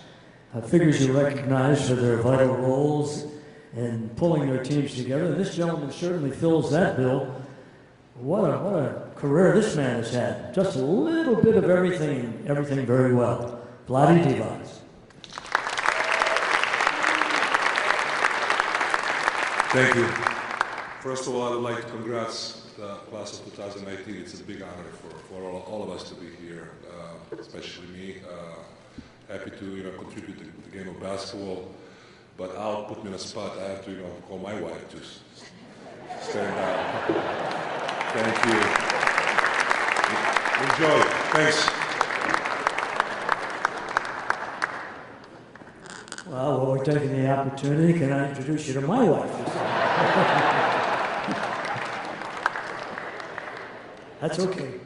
Figures you recognize for their vital roles in pulling their teams together. This gentleman certainly fills that bill. What a career this man has had. Just a little bit of everything, and everything very well. Vlade Divac. Thank you. First of all, I would like to congratulate the class of 2019. It's a big honor for all of us to be here, especially me. Happy to contribute to the game of basketball, but Al put me in a spot. I have to call my wife to stand out. Thank you. Enjoy. Thanks. Well, we're taking the opportunity. Can I introduce you to my wife? That's okay.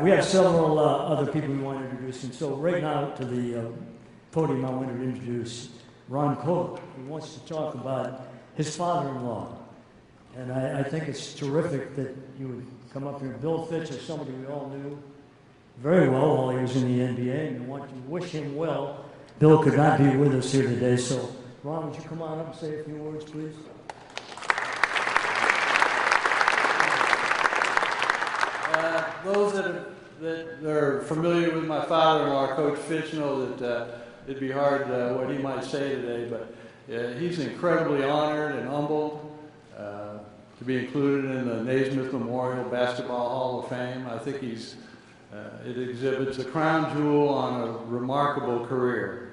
We have several other people we want to introduce, and so right now to the podium I want to introduce Ron Koch, who wants to talk about his father-in-law. And I think it's terrific that you would come up here. Bill Fitch is somebody we all knew very well while he was in the NBA, and we want to wish him well. Bill could not be with us here today, so Ron, would you come on up and say a few words, please? Those that are familiar with my father-in-law, Coach Fitch, know that it'd be hard what he might say today, but he's incredibly honored and humbled to be included in the Naismith Memorial Basketball Hall of Fame. I think it exhibits a crown jewel on a remarkable career.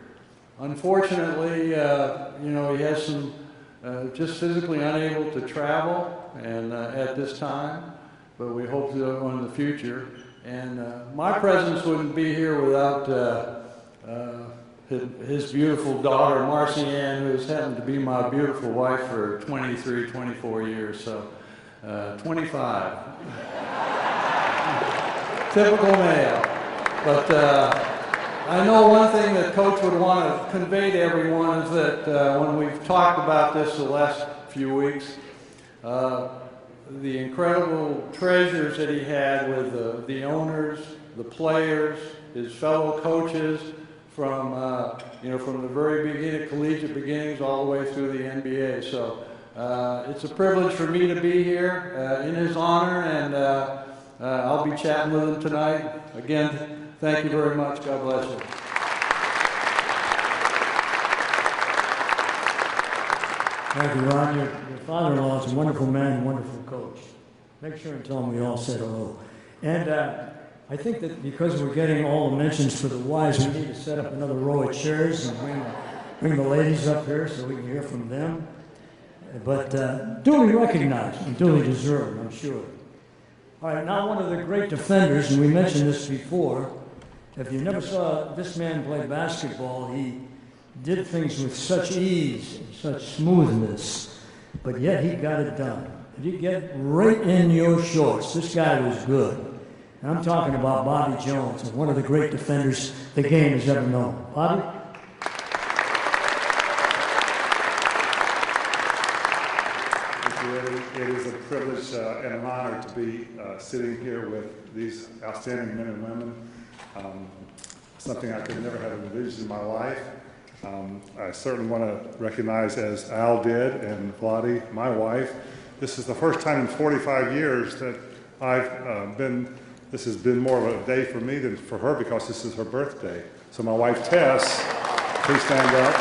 Unfortunately, he has some just physically unable to travel, and at this time, but we hope to in the future. And my presence wouldn't be here without his beautiful daughter, Marcy Ann, who has happened to be my beautiful wife for 23, 24 years, so 25. Typical male. But I know one thing that Coach would want to convey to everyone is that when we've talked about this the last few weeks, the incredible treasures that he had with the owners, the players, his fellow coaches, from the very beginning, collegiate beginnings, all the way through the NBA. So it's a privilege for me to be here in his honor, and I'll be chatting with him tonight. Again, thank you very much. God bless you. Thank you, Ron. Your father-in-law is a wonderful man, wonderful coach. Make sure and tell him we all said hello. And I think that because we're getting all the mentions for the wives, we need to set up another row of chairs and bring the ladies up here so we can hear from them. But duly recognized and duly deserved, I'm sure. All right, now one of the great defenders, and we mentioned this before, if you never saw this man play basketball, he did things with such ease and such smoothness, but yet he got it done. Did he get right in your shorts? This guy was good. And I'm talking about Bobby Jones, one of the great defenders the game has ever known. Bobby? It is a privilege and an honor to be sitting here with these outstanding men and women. Something I could never have envisioned in my life. I certainly want to recognize, as Al did, and Vlade, my wife, this is the first time in 45 years that this has been more of a day for me than for her, because this is her birthday. So my wife, Tess, please stand up.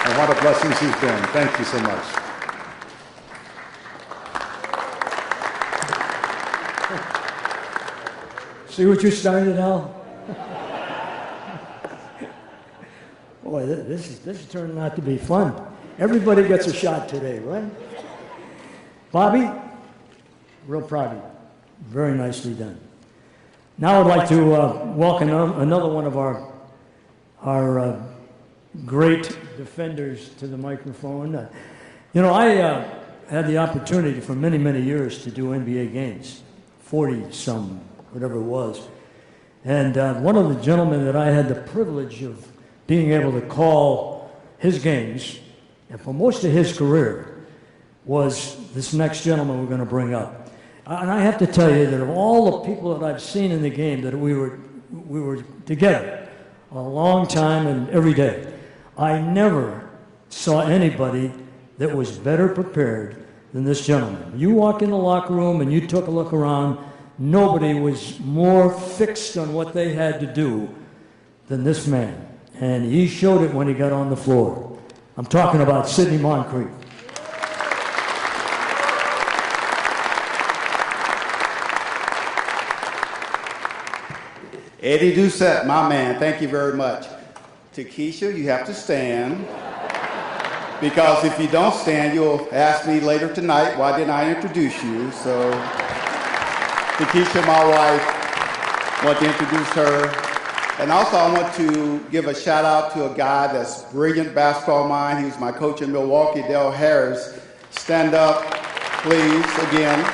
And what a blessing she's been. Thank you so much. See what you started, Al? Boy, this is turning out to be fun. Everybody gets a shot today, right? Bobby, real proud of you. Very nicely done. Now I'd like to welcome another one of our great defenders to the microphone. I had the opportunity for many, many years to do NBA games, 40-some, whatever it was. And one of the gentlemen that I had the privilege of being able to call his games, and for most of his career, was this next gentleman we're going to bring up. And I have to tell you that of all the people that I've seen in the game, that we were together a long time and every day, I never saw anybody that was better prepared than this gentleman. You walk in the locker room and you took a look around, nobody was more fixed on what they had to do than this man. And he showed it when he got on the floor. I'm talking about Sidney Moncrief. Eddie Doucet, my man, thank you very much. Takesha, you have to stand, because if you don't stand, you'll ask me later tonight, why didn't I introduce you? So, Takesha, my wife, want to introduce her. And also I want to give a shout out to a guy that's brilliant basketball mind. He was my coach in Milwaukee, Dale Harris. Stand up, please, again.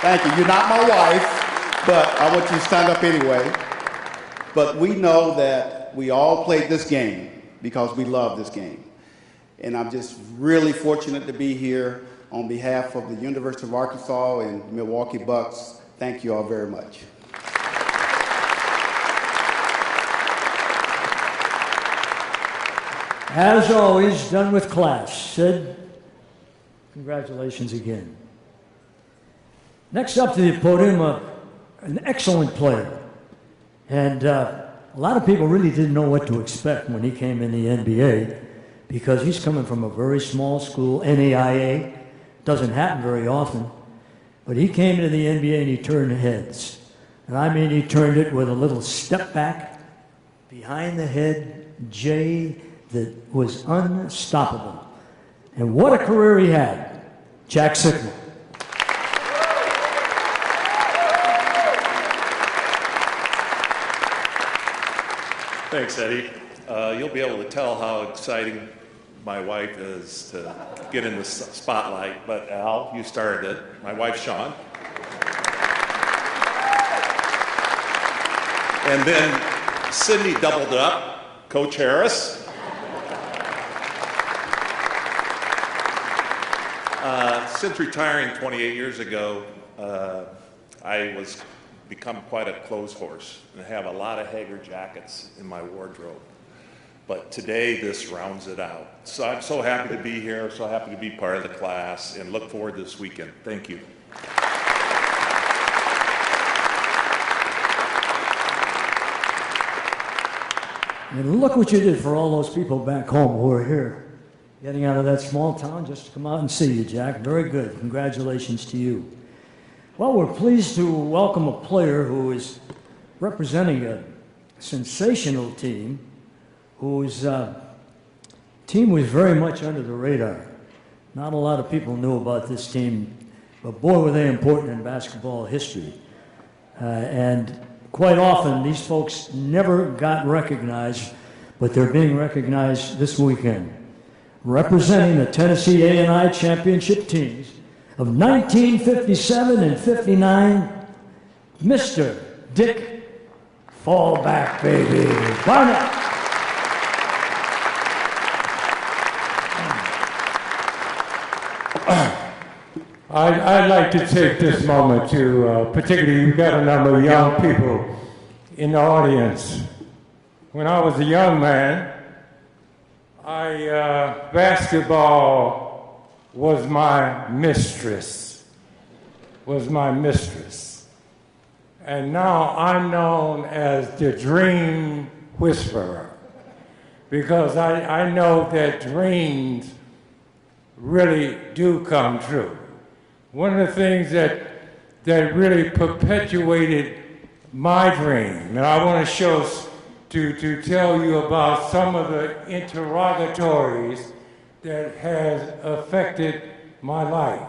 Thank you. You're not my wife, but I want you to stand up anyway. But we know that we all played this game because we love this game. And I'm just really fortunate to be here on behalf of the University of Arkansas and Milwaukee Bucks. Thank you all very much. As always, done with class. Sid, congratulations again. Next up to the podium, an excellent player. And a lot of people really didn't know what to expect when he came in the NBA, because he's coming from a very small school, NAIA. Doesn't happen very often. But he came into the NBA and he turned heads. And I mean, he turned it with a little step back, behind the head, J, that was unstoppable. And what a career he had. Jack Sickman. Thanks, Eddie. You'll be able to tell how exciting my wife is to get in the spotlight, but Al, you started it. My wife, Sean. And then Sydney doubled up, Coach Harris. Since retiring 28 years ago, I was become quite a clothes horse and have a lot of Hager jackets in my wardrobe. But today, this rounds it out. So I'm so happy to be here, so happy to be part of the class, and look forward to this weekend. Thank you. And look what you did for all those people back home who are here, getting out of that small town just to come out and see you, Jack. Very good. Congratulations to you. Well, we're pleased to welcome a player who is representing a sensational team whose team was very much under the radar. Not a lot of people knew about this team, but boy, were they important in basketball history. And quite often, these folks never got recognized, but they're being recognized this weekend. Representing the Tennessee A&I championship teams of 1957 and 59, Mr. Dick Fallback, baby, Barnett. I'd like to take this moment to, particularly you've got a number of young people in the audience. When I was a young man, basketball was my mistress, And now I'm known as the Dream Whisperer, because I know that dreams really do come true. One of the things that really perpetuated my dream, and I want to tell you about some of the interrogatories that has affected my life.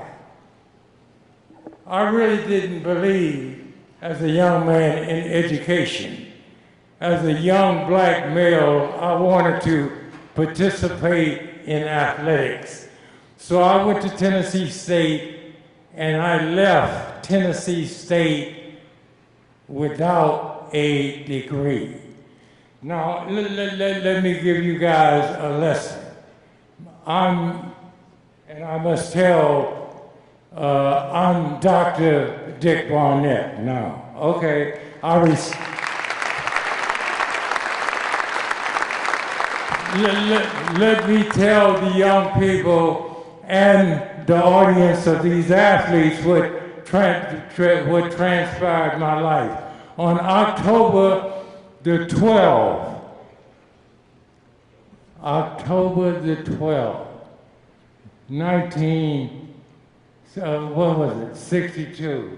I really didn't believe, as a young man in education, as a young black male, I wanted to participate in athletics. So I went to Tennessee State, and I left Tennessee State without a degree. Now, let me give you guys a lesson. And I must tell, I'm Dr. Dick Barnett now. Okay, let me tell the young people and the audience of these athletes what transpired in my life. On October the 12th, 62,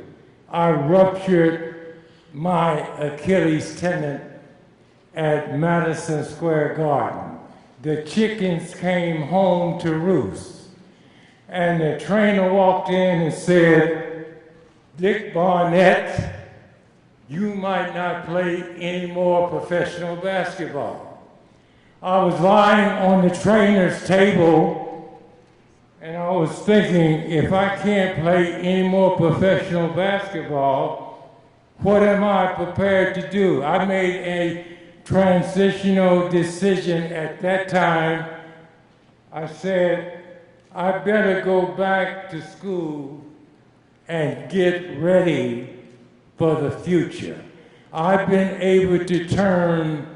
I ruptured my Achilles tendon at Madison Square Garden. The chickens came home to roost, and the trainer walked in and said, "Dick Barnett, you might not play any more professional basketball." I was lying on the trainer's table, and I was thinking, if I can't play any more professional basketball, what am I prepared to do? I made a transitional decision at that time. I said, I better go back to school and get ready for the future. I've been able to turn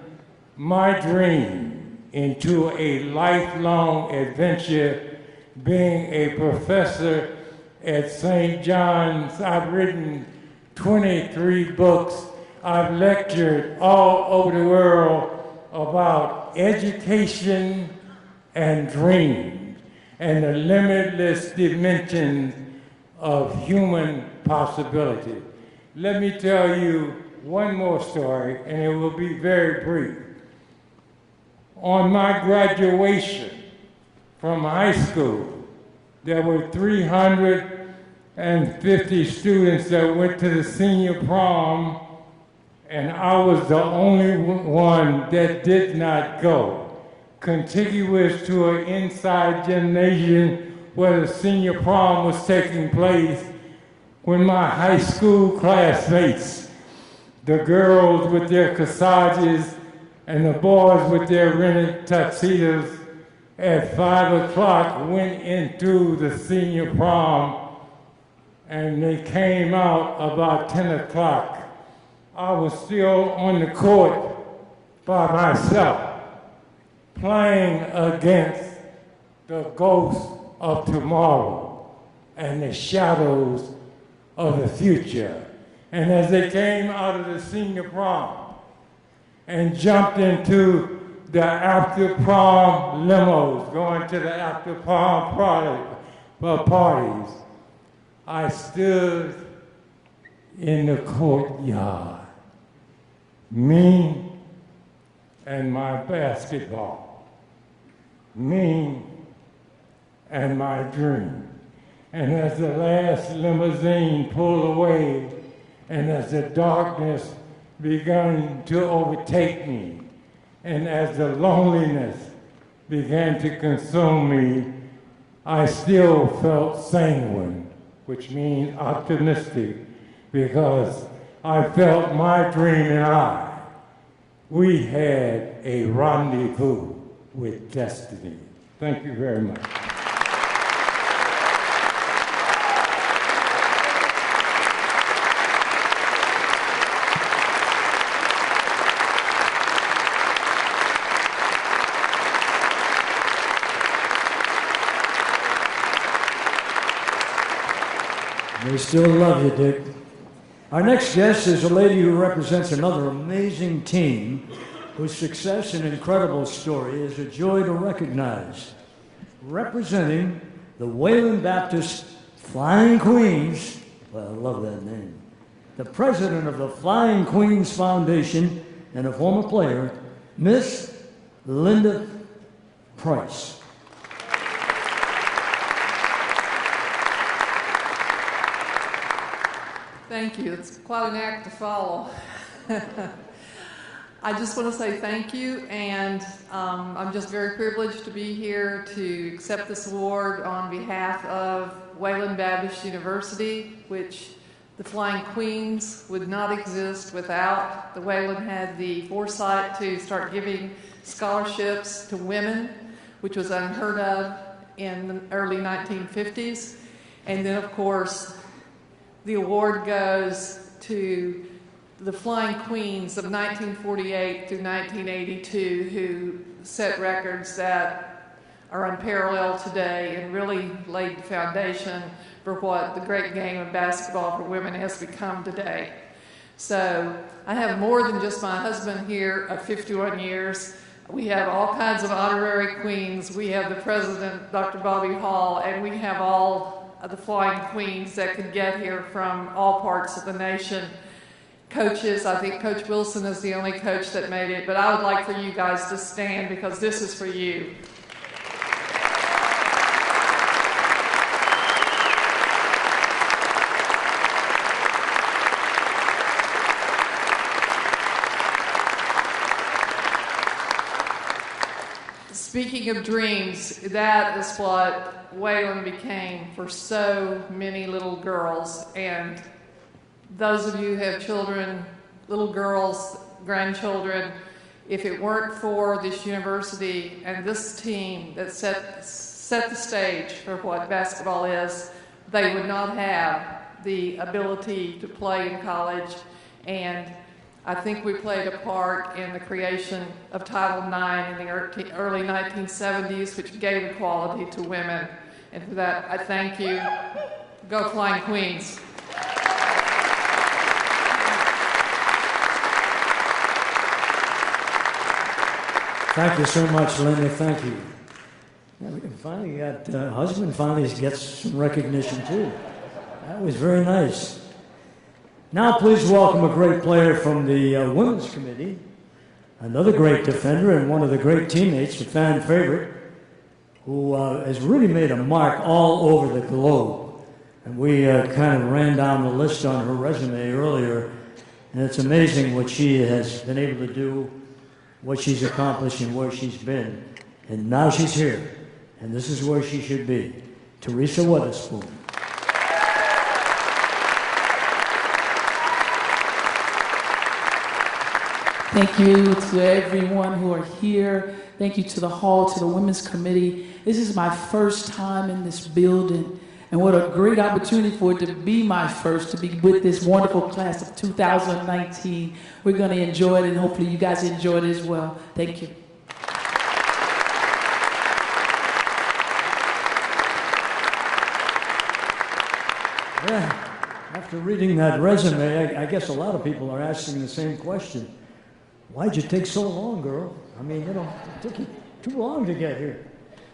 my dream into a lifelong adventure, being a professor at St. John's. I've written 23 books. I've lectured all over the world about education and dreams and the limitless dimensions of human possibility. Let me tell you one more story, and it will be very brief. On my graduation from high school, there were 350 students that went to the senior prom, and I was the only one that did not go. Contiguous to an inside gymnasium where the senior prom was taking place, when my high school classmates, the girls with their corsages and the boys with their rented tuxedos, at 5 o'clock went into the senior prom, and they came out about 10 o'clock. I was still on the court by myself, playing against the ghosts of tomorrow and the shadows of the future. And as they came out of the senior prom and jumped into the after prom limos, going to the after prom parties, I stood in the courtyard, me and my basketball, me and my dream. And as the last limousine pulled away, and as the darkness began to overtake me, and as the loneliness began to consume me, I still felt sanguine, which means optimistic, because I felt my dream and we had a rendezvous with destiny. Thank you very much. They still love you, Dick. Our next guest is a lady who represents another amazing team whose success and incredible story is a joy to recognize. Representing the Wayland Baptist Flying Queens, well, I love that name, the president of the Flying Queens Foundation and a former player, Miss Linda Price. Thank you. It's quite an act to follow. I just want to say thank you, and I'm just very privileged to be here to accept this award on behalf of Wayland Baptist University, which the Flying Queens would not exist without the Wayland had the foresight to start giving scholarships to women, which was unheard of in the early 1950s. And then, of course, the award goes to the Flying Queens of 1948 through 1982, who set records that are unparalleled today and really laid the foundation for what the great game of basketball for women has become today. So I have more than just my husband here of 51 years. We have all kinds of honorary queens. We have the president, Dr. Bobby Hall, and we have all of the Flying Queens that could get here from all parts of the nation. Coaches, I think Coach Wilson is the only coach that made it, but I would like for you guys to stand because this is for you. Speaking of dreams, that is what Wayland became for so many little girls. And those of you who have children, little girls, grandchildren, if it weren't for this university and this team that set the stage for what basketball is, they would not have the ability to play in college. And I think we played a part in the creation of Title IX in the early 1970s, which gave equality to women. And for that, I thank you. Go Flying Queens. Thank you so much, Linda. Thank you. Yeah, we finally got, husband finally gets some recognition too. That was very nice. Now please welcome a great player from the Women's Committee, another great defender and one of the great teammates, a fan favorite, who has really made a mark all over the globe. And we kind of ran down the list on her resume earlier, and it's amazing what she has been able to do, what she's accomplished, and where she's been. And now she's here, and this is where she should be. Teresa Weatherspoon. Thank you to everyone who are here. Thank you to the hall, to the Women's Committee. This is my first time in this building, and what a great opportunity for it to be my first, to be with this wonderful class of 2019. We're going to enjoy it, and hopefully you guys enjoy it as well. Thank you. Yeah, after reading that resume, I guess a lot of people are asking the same question. Why'd you take so long, girl? I mean, it took you too long to get here.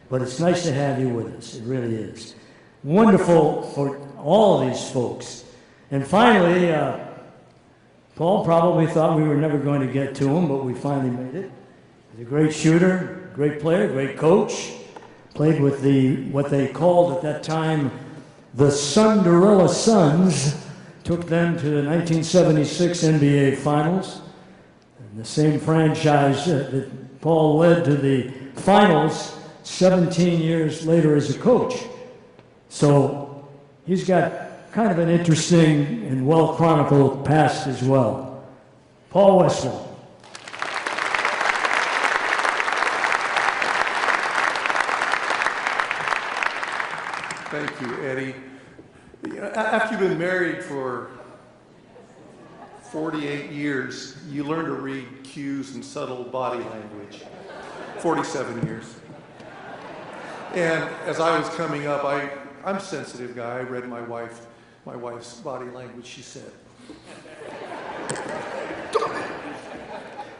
But it's nice to have you with us. It really is. Wonderful for all these folks. And finally, Paul probably thought we were never going to get to him, but we finally made it. He's a great shooter, great player, great coach. Played with what they called at that time the Cinderella Suns. Took them to the 1976 NBA Finals. The same franchise that Paul led to the finals 17 years later as a coach. So he's got kind of an interesting and well-chronicled past as well. Paul Westphal. Thank you, Eddie. After you've been married for 48 years, you learn to read cues and subtle body language. 47 years. And as I was coming up, I'm a sensitive guy. I read my wife's body language, she said.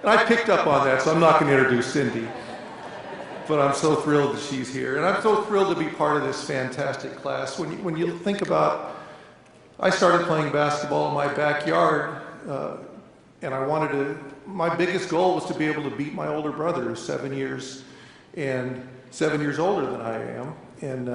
And I picked up on that, so I'm not going to introduce Cindy. But I'm so thrilled that she's here. And I'm so thrilled to be part of this fantastic class. When you think about, I started playing basketball in my backyard, and my biggest goal was to be able to beat my older brother, who's 7 years older than I am. And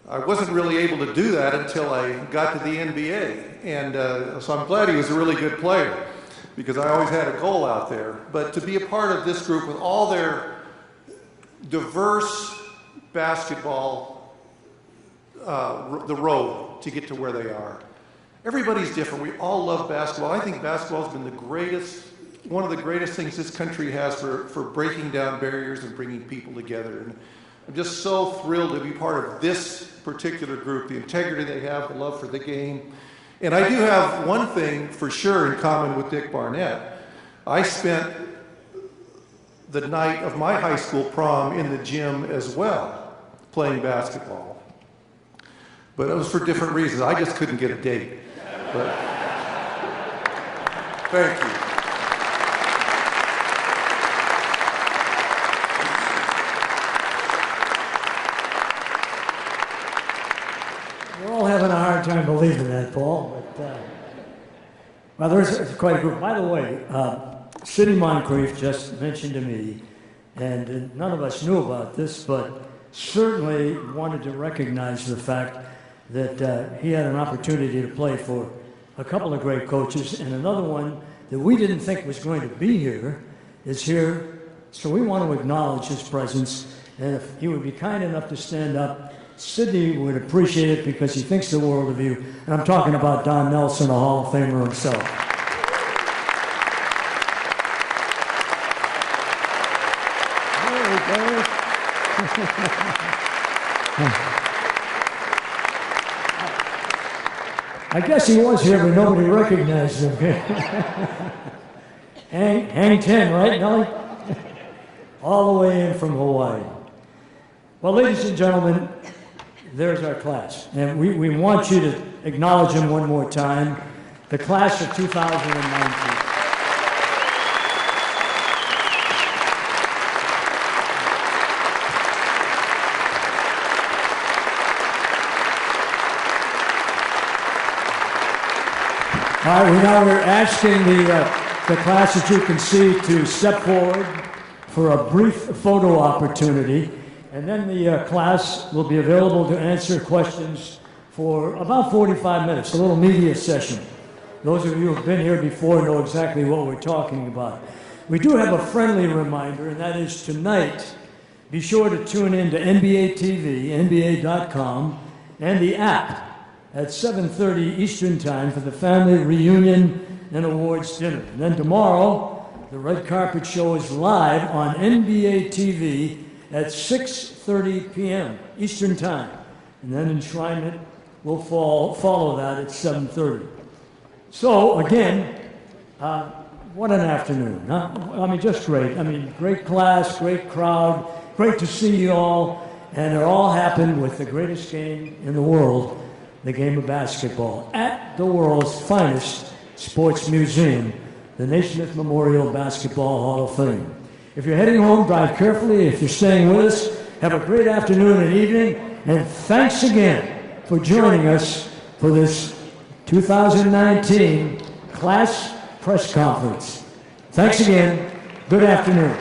I wasn't really able to do that until I got to the NBA. And so I'm glad he was a really good player, because I always had a goal out there. But to be a part of this group with all their diverse basketball, the road to get to where they are. Everybody's different. We all love basketball. I think basketball has been one of the greatest things this country has for breaking down barriers and bringing people together. And I'm just so thrilled to be part of this particular group, the integrity they have, the love for the game. And I do have one thing for sure in common with Dick Barnett. I spent the night of my high school prom in the gym as well, playing basketball. But it was for different reasons. I just couldn't get a date. But thank you. We're all having a hard time believing that, Paul. But, well, there's quite a group. By the way, City Moncrief just mentioned to me, and none of us knew about this, but certainly wanted to recognize the fact that he had an opportunity to play for a couple of great coaches, and another one that we didn't think was going to be here is here. So we want to acknowledge his presence, and if he would be kind enough to stand up, Sidney would appreciate it because he thinks the world of you. And I'm talking about Don Nelson, a Hall of Famer himself. I guess he was here, but nobody recognized him. hang 10, right, Nelly? All the way in from Hawaii. Well, ladies and gentlemen, there's our class. And we want you to acknowledge him one more time. The class of 2019. All right, we're asking the class, as you can see, to step forward for a brief photo opportunity. And then the class will be available to answer questions for about 45 minutes, a little media session. Those of you who have been here before know exactly what we're talking about. We do have a friendly reminder, and that is tonight, be sure to tune in to NBA TV, NBA.com, and the app at 7:30 Eastern Time for the family reunion and awards dinner. And then tomorrow, the Red Carpet Show is live on NBA TV at 6:30 p.m. Eastern Time. And then enshrinement will follow that at 7:30. So, again, what an afternoon, huh? I mean, just great. I mean, great class, great crowd, great to see you all. And it all happened with the greatest game in the world, the game of basketball, at the world's finest sports museum, the Naismith Memorial Basketball Hall of Fame. If you're heading home, drive carefully. If you're staying with us, have a great afternoon and evening. And thanks again for joining us for this 2019 class press conference. Thanks again. Good afternoon.